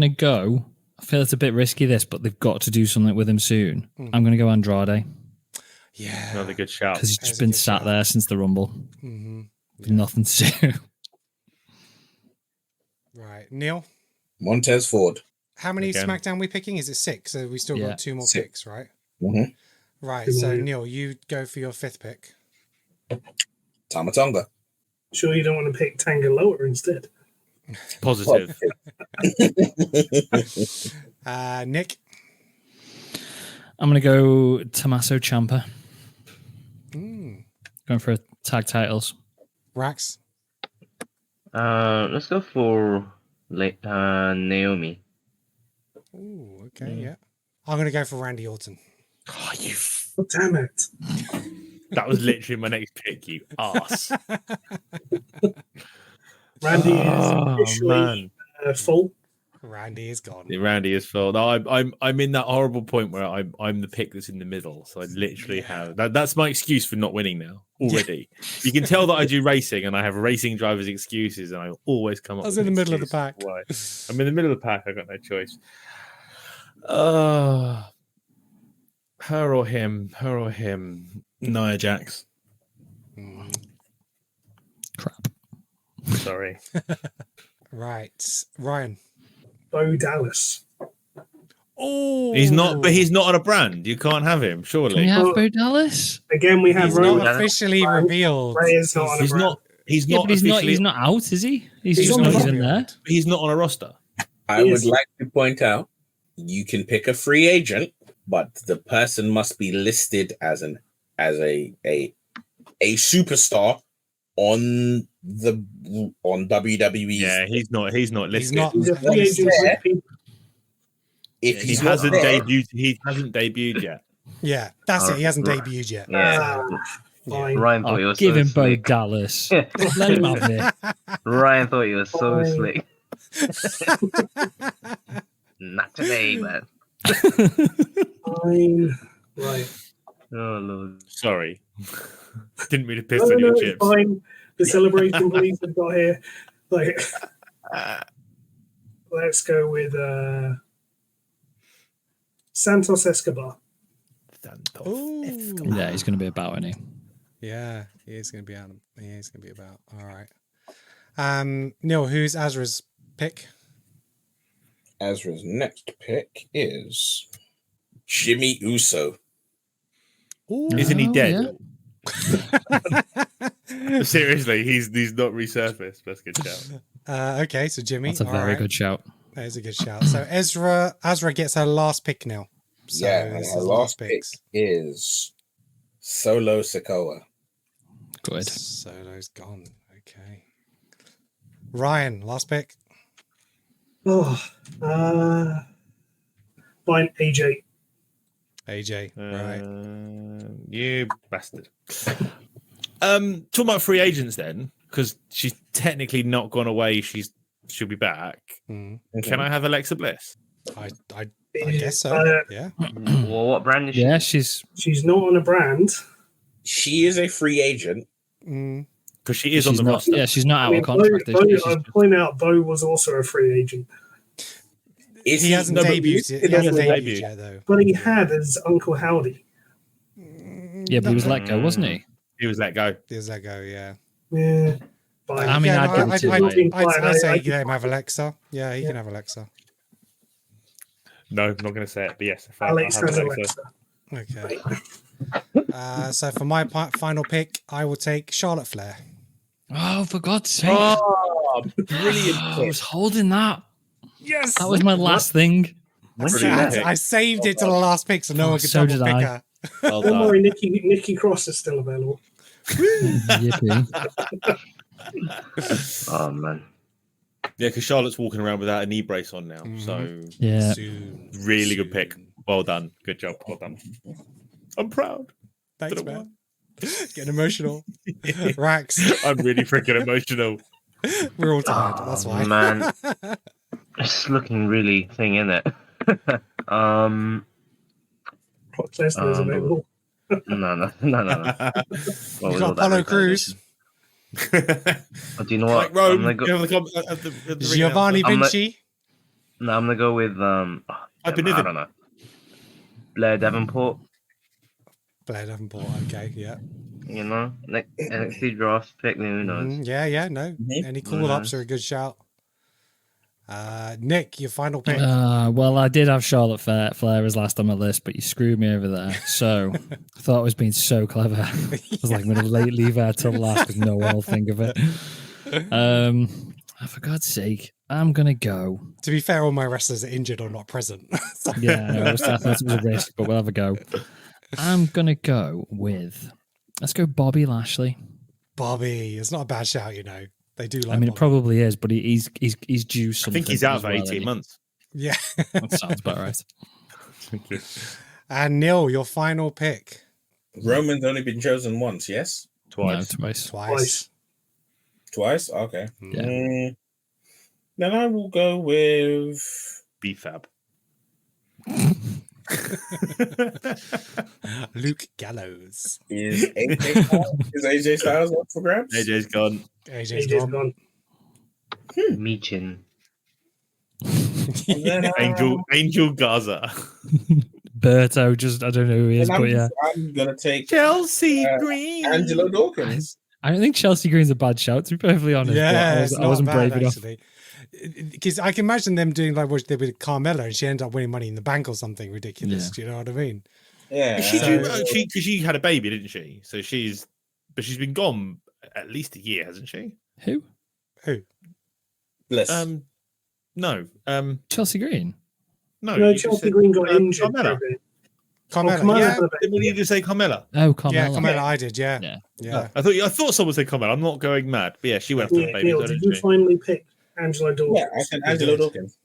[SPEAKER 7] go. I feel it's a bit risky this, but they've got to do something with him soon. I'm gonna go Andrade.
[SPEAKER 1] Yeah.
[SPEAKER 4] Another good shout.
[SPEAKER 7] Because he's
[SPEAKER 1] That's
[SPEAKER 7] just
[SPEAKER 1] a
[SPEAKER 7] been
[SPEAKER 1] good
[SPEAKER 7] sat
[SPEAKER 1] shout.
[SPEAKER 7] there since the Rumble.
[SPEAKER 1] Mm-hmm.
[SPEAKER 7] With nothing to do.
[SPEAKER 1] Right. Neil,
[SPEAKER 3] Montez Ford.
[SPEAKER 1] how many
[SPEAKER 4] Again.
[SPEAKER 1] SmackDown we picking? Is it 6? So we still
[SPEAKER 7] Yeah.
[SPEAKER 1] got 2 more
[SPEAKER 3] 6.
[SPEAKER 1] picks, right?
[SPEAKER 3] Mm-hmm.
[SPEAKER 1] Right. So Neil, you go for your 5th pick.
[SPEAKER 3] Tama Tonga.
[SPEAKER 5] Sure, you don't want to pick Tanga Lower instead.
[SPEAKER 4] Positive.
[SPEAKER 1] Nick.
[SPEAKER 7] I'm gonna go Tommaso Ciampa.
[SPEAKER 1] Mm.
[SPEAKER 7] Going for tag titles.
[SPEAKER 1] Rax.
[SPEAKER 6] Let's go for Naomi.
[SPEAKER 1] Ooh, okay, yeah. I'm gonna go for Randy Orton.
[SPEAKER 4] Oh, you.
[SPEAKER 5] Oh, damn it.
[SPEAKER 4] That was literally my next pick, you ass.
[SPEAKER 5] Randy
[SPEAKER 4] Oh,
[SPEAKER 5] is officially full.
[SPEAKER 1] Randy is gone.
[SPEAKER 4] Randy is full. No, I'm in that horrible point where I'm the pick that's in the middle. So I literally have that's my excuse for not winning now already. You can tell that I do racing and I have racing drivers' excuses, and I always come up.
[SPEAKER 1] I was
[SPEAKER 4] with
[SPEAKER 1] in the middle of the
[SPEAKER 4] excuse
[SPEAKER 1] pack.
[SPEAKER 4] why. I'm in the middle of the pack. I got no choice. Her or him. Nia Jax.
[SPEAKER 7] Crap.
[SPEAKER 4] Sorry.
[SPEAKER 1] Right. Ryan.
[SPEAKER 5] Bo Dallas.
[SPEAKER 1] Oh,
[SPEAKER 4] He's not on a brand. You can't have him,
[SPEAKER 7] Can we
[SPEAKER 4] surely.
[SPEAKER 7] have Bo Dallas?
[SPEAKER 5] Again, we have
[SPEAKER 1] He's
[SPEAKER 5] Roman.
[SPEAKER 1] not officially revealed.
[SPEAKER 5] Ray is not on a
[SPEAKER 4] He's
[SPEAKER 5] brand.
[SPEAKER 4] not. He's
[SPEAKER 7] Yeah,
[SPEAKER 4] not
[SPEAKER 7] but
[SPEAKER 4] officially.
[SPEAKER 7] he's not out, is he? He's
[SPEAKER 1] He's
[SPEAKER 7] just
[SPEAKER 1] not
[SPEAKER 7] not even
[SPEAKER 1] revealed.
[SPEAKER 7] there.
[SPEAKER 4] He's not on a roster.
[SPEAKER 3] I
[SPEAKER 5] Yes.
[SPEAKER 3] would like to point out you can pick a free agent, but the person must be listed as a superstar on WWE.
[SPEAKER 4] Yeah, he's not listed.
[SPEAKER 1] He's not.
[SPEAKER 5] He's a free agent with people.
[SPEAKER 3] If
[SPEAKER 4] He
[SPEAKER 3] he's not
[SPEAKER 4] hasn't
[SPEAKER 3] there,
[SPEAKER 4] debuted. He hasn't debuted yet.
[SPEAKER 1] Yeah, that's it. He hasn't debuted yet.
[SPEAKER 6] Yeah.
[SPEAKER 5] Fine.
[SPEAKER 6] Ryan thought you were
[SPEAKER 7] Give
[SPEAKER 6] so
[SPEAKER 7] him Bo
[SPEAKER 6] slick.
[SPEAKER 7] Dallas. Let him have it.
[SPEAKER 6] Ryan thought you were so slick. Not today, man.
[SPEAKER 5] Fine. Right.
[SPEAKER 6] Oh Lord.
[SPEAKER 4] Sorry. Didn't mean to piss
[SPEAKER 5] No,
[SPEAKER 4] on your
[SPEAKER 5] it's
[SPEAKER 4] chips.
[SPEAKER 5] fine. The celebration police have got here. Like, let's go with Santos Escobar.
[SPEAKER 1] Ooh.
[SPEAKER 7] Yeah, he's going to be about, isn't he?
[SPEAKER 1] Yeah, he is going to be out. Yeah, he's going to be about. All right. Neil, who's Azra's pick?
[SPEAKER 3] Azra's next pick is Jimmy Uso.
[SPEAKER 1] Ooh.
[SPEAKER 4] Isn't he dead?
[SPEAKER 7] Yeah.
[SPEAKER 4] Seriously, he's not resurfaced. That's a good shout.
[SPEAKER 1] Okay, so Jimmy.
[SPEAKER 7] That's a very good shout.
[SPEAKER 1] That is a good shout. So Azra gets her last pick now. So
[SPEAKER 3] And
[SPEAKER 1] this
[SPEAKER 3] her
[SPEAKER 1] is the
[SPEAKER 3] last pick
[SPEAKER 1] picks.
[SPEAKER 3] is Solo Sikoa.
[SPEAKER 7] Good.
[SPEAKER 1] Solo's gone. Okay. Ryan, last pick.
[SPEAKER 5] Oh, fine. AJ.
[SPEAKER 1] AJ. Right.
[SPEAKER 4] You bastard. Talking about free agents then, because she's technically not gone away. She'll be back.
[SPEAKER 1] Mm.
[SPEAKER 4] Can I have Alexa Bliss?
[SPEAKER 1] I guess so. Yeah.
[SPEAKER 6] Well, what brand is she?
[SPEAKER 7] Yeah, she's
[SPEAKER 5] not on a brand.
[SPEAKER 3] She is a free agent.
[SPEAKER 4] Because she is on the
[SPEAKER 7] not,
[SPEAKER 4] roster.
[SPEAKER 7] Yeah, she's not out
[SPEAKER 5] I mean,
[SPEAKER 7] of contract.
[SPEAKER 5] I'd point out Bo was also a free agent.
[SPEAKER 1] He hasn't debuted yet. He hasn't debuted yet, though.
[SPEAKER 5] But he had as Uncle Howdy.
[SPEAKER 7] Yeah, but he was let go, wasn't he?
[SPEAKER 4] He was let go.
[SPEAKER 1] He was let go, yeah.
[SPEAKER 5] Yeah. Fine.
[SPEAKER 7] I mean, I'd give it to him.
[SPEAKER 1] I'd say you can have Alexa. Yeah, he can have Alexa.
[SPEAKER 4] No, I'm not going to say it, but yes.
[SPEAKER 5] Alex has Alexa.
[SPEAKER 1] Okay. So for my final pick, I will take Charlotte Flair.
[SPEAKER 7] Oh, for God's sake.
[SPEAKER 4] Oh, brilliant.
[SPEAKER 7] I was holding that.
[SPEAKER 1] Yes.
[SPEAKER 7] That was my last thing.
[SPEAKER 1] I saved it to the last pick so no one could double pick her.
[SPEAKER 4] Well
[SPEAKER 5] Don't
[SPEAKER 4] done.
[SPEAKER 5] worry, Nikki Cross is still available.
[SPEAKER 7] Yippee.
[SPEAKER 6] Oh man.
[SPEAKER 4] Yeah, because Charlotte's walking around without a knee brace on now. So
[SPEAKER 7] Yeah.
[SPEAKER 4] really good pick. Well done. Good job. Well done. I'm proud.
[SPEAKER 1] Thanks, man. Getting emotional. Rax.
[SPEAKER 4] I'm really freaking emotional.
[SPEAKER 1] We're all tired. That's why.
[SPEAKER 6] Man. It's looking really thing, isn't it?
[SPEAKER 5] Brock Lesnar is available.
[SPEAKER 6] No.
[SPEAKER 1] You've got Apollo Crews.
[SPEAKER 6] Do you know what?
[SPEAKER 4] Like Rome,
[SPEAKER 6] I'm gonna go,
[SPEAKER 1] Giovanni Vinci.
[SPEAKER 6] I'm gonna go with I don't know. Blair Davenport.
[SPEAKER 1] Blair Davenport. Okay, yeah.
[SPEAKER 6] You know, NXT draft pick. Who knows?
[SPEAKER 1] Yeah. No, any call ups are a good shout. Nick, your final pick.
[SPEAKER 7] Well, I did have Charlotte Flair as last on my list, but you screwed me over there. So I thought I was being so clever. I was like, I'm going to leave her till last because no one will think of it. For God's sake, I'm going to go.
[SPEAKER 1] To be fair, all my wrestlers are injured or not present. So-
[SPEAKER 7] Yeah, no, I thought it was a risk, but we'll have a go. I'm going to go with, let's go Bobby Lashley.
[SPEAKER 1] Bobby, it's not a bad shout, you know. They do like
[SPEAKER 7] I mean,
[SPEAKER 1] Bobby.
[SPEAKER 7] it probably is, but he's due something.
[SPEAKER 4] I think he's out
[SPEAKER 7] as
[SPEAKER 4] for
[SPEAKER 7] well,
[SPEAKER 4] 18 months.
[SPEAKER 1] Yeah.
[SPEAKER 7] That sounds about right.
[SPEAKER 4] Thank you.
[SPEAKER 1] And Neil, your final pick.
[SPEAKER 3] Roman's only been chosen once, yes?
[SPEAKER 4] Twice.
[SPEAKER 7] No, twice.
[SPEAKER 3] Twice? Okay.
[SPEAKER 7] Yeah.
[SPEAKER 3] Then I will go with
[SPEAKER 4] BFAB.
[SPEAKER 1] Luke Gallows.
[SPEAKER 3] Is AJ Styles up for grabs?
[SPEAKER 4] AJ's gone.
[SPEAKER 1] AJ's
[SPEAKER 5] AJ's
[SPEAKER 1] gone.
[SPEAKER 6] Meechin.
[SPEAKER 3] And then,
[SPEAKER 4] Angel Gaza.
[SPEAKER 7] Berto, just I don't know who he is,
[SPEAKER 3] and
[SPEAKER 7] but yeah.
[SPEAKER 3] I'm gonna take
[SPEAKER 4] Chelsea Green.
[SPEAKER 3] Angelo Dawkins.
[SPEAKER 7] I don't think Chelsea Green's a bad shout, to be perfectly honest.
[SPEAKER 1] Yeah,
[SPEAKER 7] but I wasn't brave enough.
[SPEAKER 1] Because I can imagine them doing like what they did with Carmella, and she ended up winning Money in the Bank or something ridiculous.
[SPEAKER 7] Yeah.
[SPEAKER 1] Do you know what I mean?
[SPEAKER 3] Yeah.
[SPEAKER 4] She had a baby, didn't she? So she's been gone at least a year, hasn't she?
[SPEAKER 7] Who?
[SPEAKER 3] Bliss.
[SPEAKER 4] No.
[SPEAKER 7] Chelsea Green.
[SPEAKER 5] No, Chelsea Green got injured.
[SPEAKER 4] Carmella.
[SPEAKER 1] Carmella, yeah.
[SPEAKER 4] Didn't you just say Carmella?
[SPEAKER 7] Oh, Carmella.
[SPEAKER 1] Yeah, Carmella, I did, yeah.
[SPEAKER 4] I thought someone said Carmella. I'm not going mad, but yeah, she went after the baby.
[SPEAKER 5] Neil, did you finally pick Angelo Dawkins?
[SPEAKER 3] Yeah, I said Angelo Dawkins.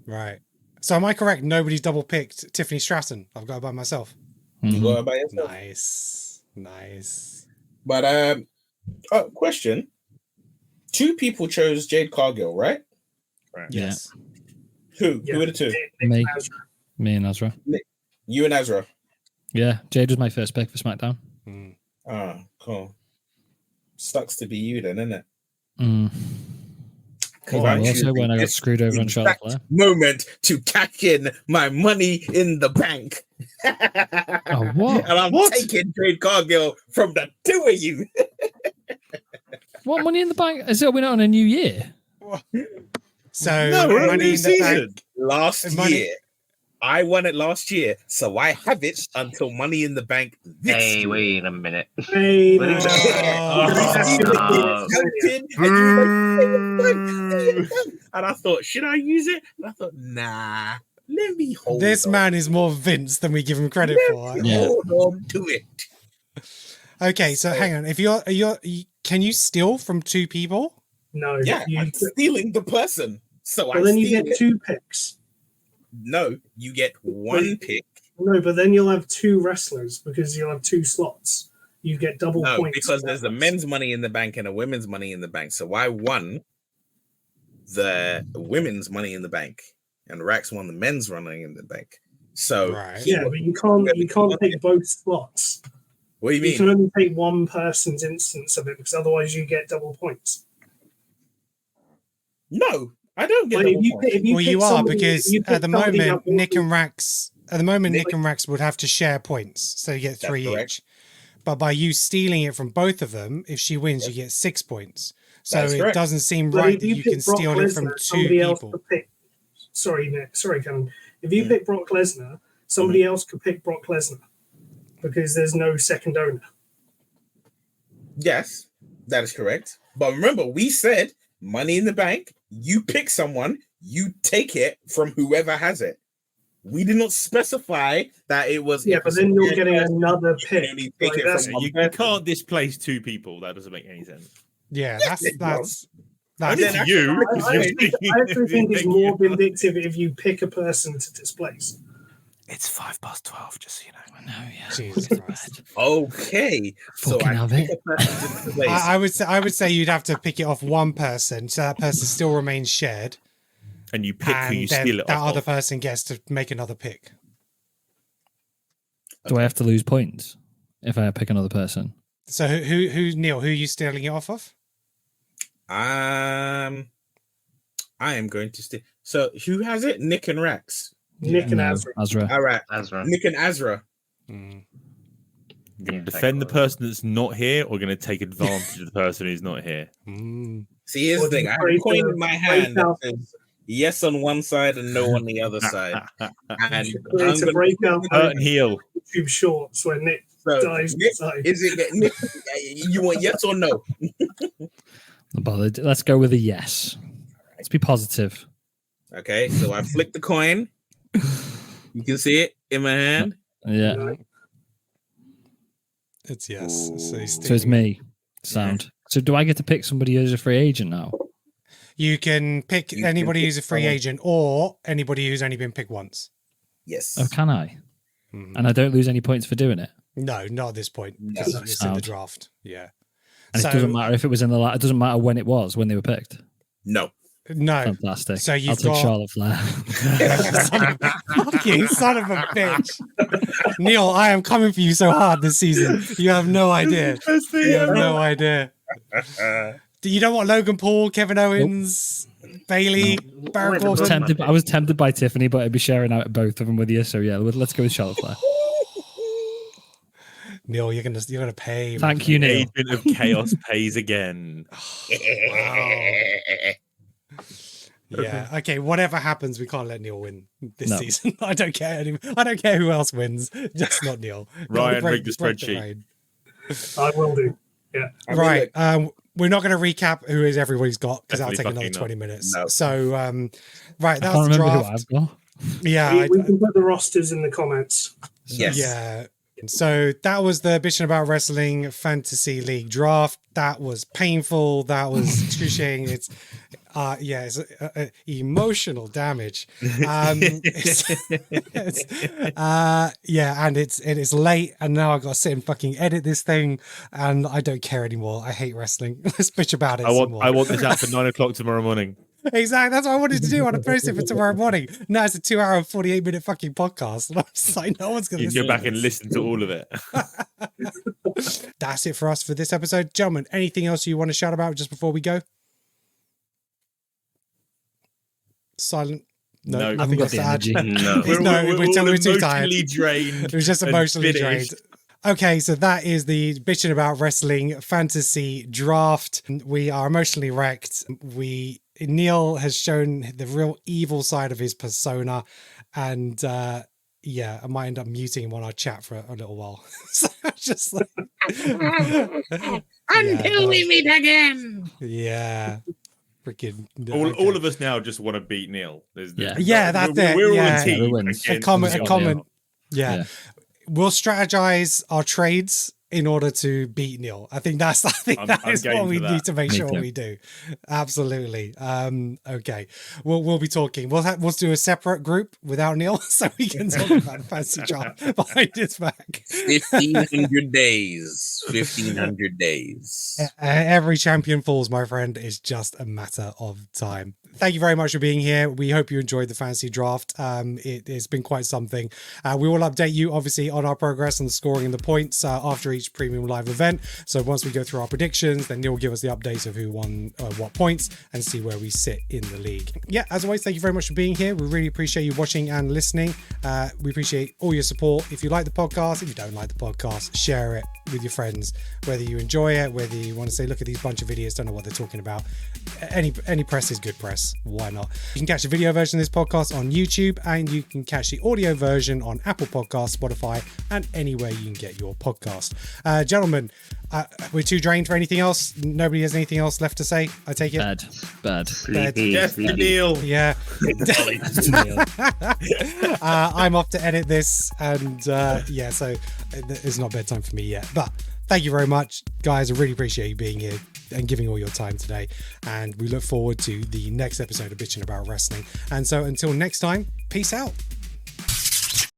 [SPEAKER 1] Right. So am I correct? Nobody's double picked Tiffany Stratton. I've got it by myself.
[SPEAKER 3] You got it by yourself.
[SPEAKER 1] Nice.
[SPEAKER 3] But question: 2 people chose Jade Cargill, right?
[SPEAKER 4] Right.
[SPEAKER 1] Yes.
[SPEAKER 3] Who? Who are the 2?
[SPEAKER 7] Me and Azra.
[SPEAKER 3] You and Azra.
[SPEAKER 7] Yeah, Jade was my first pick for SmackDown.
[SPEAKER 3] Ah, cool. Sucks to be you then, isn't it?
[SPEAKER 7] Also, when I got screwed over on Charlotte Flair.
[SPEAKER 3] Moment to cash in my money in the bank.
[SPEAKER 7] Oh, what?
[SPEAKER 3] And I'm taking Jade Cargill from the 2 of you.
[SPEAKER 7] What Money in the Bank? Is it we're not on a new year?
[SPEAKER 1] So
[SPEAKER 3] No, we're on
[SPEAKER 1] Money
[SPEAKER 3] new
[SPEAKER 1] in the
[SPEAKER 3] season.
[SPEAKER 1] Bank.
[SPEAKER 3] Last year. I won it last year, so I have it until Money in the Bank this
[SPEAKER 6] Hey,
[SPEAKER 3] year.
[SPEAKER 6] wait a minute.
[SPEAKER 5] Hey,
[SPEAKER 6] What is
[SPEAKER 3] And I thought, should I use it? And I thought, nah, let me hold
[SPEAKER 1] This
[SPEAKER 3] on.
[SPEAKER 1] man is more Vince than we give him credit for.
[SPEAKER 3] Hold on to it.
[SPEAKER 1] Okay, so hang on. If can you steal from 2 people?
[SPEAKER 5] No.
[SPEAKER 3] Yeah, I'm stealing the person. So
[SPEAKER 5] But then you get 2 picks.
[SPEAKER 3] No, you get 1 pick.
[SPEAKER 5] No, but then you'll have 2 wrestlers because you'll have 2 slots. You get double points.
[SPEAKER 3] Because there's a men's Money in the Bank and a women's Money in the Bank. So I won the women's Money in the Bank, and Rax won the men's Money in the Bank. So
[SPEAKER 5] yeah, but you can't take both slots.
[SPEAKER 3] What do you mean?
[SPEAKER 5] You can only take one person's instance of it because otherwise you get double points.
[SPEAKER 3] No, I don't get double points.
[SPEAKER 1] Well, you are, because at the moment Nick and Rax would have to share points, so you get 3 each. But by you stealing it from both of them, if she wins, you get 6 points. So it doesn't seem right that you can steal it from 2 people.
[SPEAKER 5] Sorry, Nick. Sorry, Kevin. If you pick Brock Lesnar, somebody else could pick Brock Lesnar because there's no second owner.
[SPEAKER 3] Yes, that is correct. But remember, we said Money in the Bank, you pick someone, you take it from whoever has it. We did not specify that it was.
[SPEAKER 5] Yeah, but then you're getting another pick.
[SPEAKER 4] You can't displace 2 people. That doesn't make any sense.
[SPEAKER 1] Yeah, that's
[SPEAKER 4] you.
[SPEAKER 5] I actually think it's more vindictive if you pick a person to displace.
[SPEAKER 4] It's 12, just so you know.
[SPEAKER 7] No, yeah.
[SPEAKER 1] Jesus Christ.
[SPEAKER 3] Okay, so
[SPEAKER 1] I would say you'd have to pick it off one person, so that person still remains shared.
[SPEAKER 4] And you pick who you steal it
[SPEAKER 1] that
[SPEAKER 4] off
[SPEAKER 1] other
[SPEAKER 4] of.
[SPEAKER 1] person gets to make another pick.
[SPEAKER 7] Do I have to lose points if I pick another person?
[SPEAKER 1] So who Neil? Who are you stealing it off of?
[SPEAKER 3] I am going to steal. So who has it? Nick and Rax.
[SPEAKER 5] Nick and Azra.
[SPEAKER 3] All right,
[SPEAKER 6] Azra.
[SPEAKER 3] Nick and Azra.
[SPEAKER 4] Going to defend the person that's not here, or going to take advantage of the person who's not here?
[SPEAKER 3] See, here's the thing. I have a coin in my hand that says yes on one side and no on the other side. And
[SPEAKER 5] it's a breakout
[SPEAKER 4] hurt and heal.
[SPEAKER 5] YouTube shorts where Nick dies inside.
[SPEAKER 3] Is it Nick? You want yes or no?
[SPEAKER 7] Not bothered. Let's go with a yes. Let's be positive.
[SPEAKER 3] Okay, so I flick the coin. You can see it in my hand.
[SPEAKER 7] Yeah.
[SPEAKER 1] It's yes. So
[SPEAKER 7] it's me. Sound. So do I get to pick somebody who's a free agent now?
[SPEAKER 1] You can pick anybody who's a free agent or anybody who's only been picked once.
[SPEAKER 3] Yes.
[SPEAKER 7] Oh, can I? And I don't lose any points for doing it?
[SPEAKER 1] No, not at this point. Because it's in the draft. Yeah.
[SPEAKER 7] And it doesn't matter if it was in the it doesn't matter when it was, when they were picked.
[SPEAKER 3] No.
[SPEAKER 7] Fantastic.
[SPEAKER 1] So
[SPEAKER 7] I'll take Charlotte Flair.
[SPEAKER 1] Fucking son of a bitch. Neil, I am coming for you so hard this season. You have no idea. You have no idea. You don't want Logan Paul, Kevin Owens, Bailey, Baron Corbin?
[SPEAKER 7] I was tempted by Tiffany, but I'd be sharing out both of them with you. So yeah, let's go with Charlotte Flair.
[SPEAKER 1] Neil, you're gonna pay.
[SPEAKER 7] Thank you, Neil.
[SPEAKER 4] Agent of Chaos pays again.
[SPEAKER 1] Wow. Yeah. Okay. Whatever happens, we can't let Neil win this season. I don't care. I don't care who else wins. Just not Neil.
[SPEAKER 4] Ryan, rig the spreadsheet.
[SPEAKER 5] I will do. Yeah.
[SPEAKER 1] Right. We're not going to recap who is everybody's got because that'll take another 20 minutes. No. So, right. That's the draft. Who I've got. Yeah.
[SPEAKER 5] We can put the rosters in the comments.
[SPEAKER 3] Yes.
[SPEAKER 1] Yeah. So that was the Bitchin' About Wrestling Fantasy League draft. That was painful. That was excruciating. Yeah, it's emotional damage. Yeah, and it's late, and now I got to sit and fucking edit this thing, and I don't care anymore. I hate wrestling. Let's bitch about it.
[SPEAKER 4] I want this out for 9 o'clock tomorrow morning.
[SPEAKER 1] Exactly. That's what I wanted to do. I want to post it for tomorrow morning. Now it's a 2 hour and 48-minute fucking podcast. And I'm just like, no one's going to
[SPEAKER 4] listen. You go back and listen to all of it.
[SPEAKER 1] That's it for us for this episode. Gentlemen, anything else you want to shout about just before we go? Silent. No, nothing else to add.
[SPEAKER 6] No,
[SPEAKER 1] we're too tired.
[SPEAKER 4] Drained.
[SPEAKER 1] We're just emotionally drained. Okay, so that is the Bitchin' About Wrestling Fantasy Draft. We are emotionally wrecked. Neil has shown the real evil side of his persona, and yeah, I might end up muting him on our chat for a little while. So just like,
[SPEAKER 9] until we meet again.
[SPEAKER 1] Yeah. Freaking
[SPEAKER 4] all of us now just want to beat Neil.
[SPEAKER 1] That's it.
[SPEAKER 4] We're all a team.
[SPEAKER 1] A comment. Yeah. We'll strategize our trades in order to beat Neil. I think that is what we need to make sure we do. Absolutely. Okay. We'll be talking. We'll do a separate group without Neil so we can talk about the fantasy draft behind his back.
[SPEAKER 3] 1,500 days. 1,500 days.
[SPEAKER 1] Every champion falls, my friend. It's just a matter of time. Thank you very much for being here. We hope you enjoyed the fantasy draft. It's been quite something. We will update you, obviously, on our progress and the scoring and the points after each premium live event. So once we go through our predictions, then Neil will give us the updates of who won what points and see where we sit in the league. Yeah, as always, thank you very much for being here. We really appreciate you watching and listening. We appreciate all your support. If you like the podcast, if you don't like the podcast, share it with your friends, whether you enjoy it, whether you want to say, look at these bunch of videos, don't know what they're talking about. Any press is good press. Why not? You can catch the video version of this podcast on YouTube, and you can catch the audio version on Apple Podcasts, Spotify, and anywhere you can get your podcast. Gentlemen, we're too drained for anything else. Nobody has anything else left to say, I take it?
[SPEAKER 7] Bad.
[SPEAKER 4] Yes, Neil.
[SPEAKER 1] Yeah. I'm off to edit this, and so it's not bedtime for me yet. But thank you very much, guys. I really appreciate you being here and giving all your time today. And we look forward to the next episode of Bitchin' About Wrestling. And so until next time, peace out.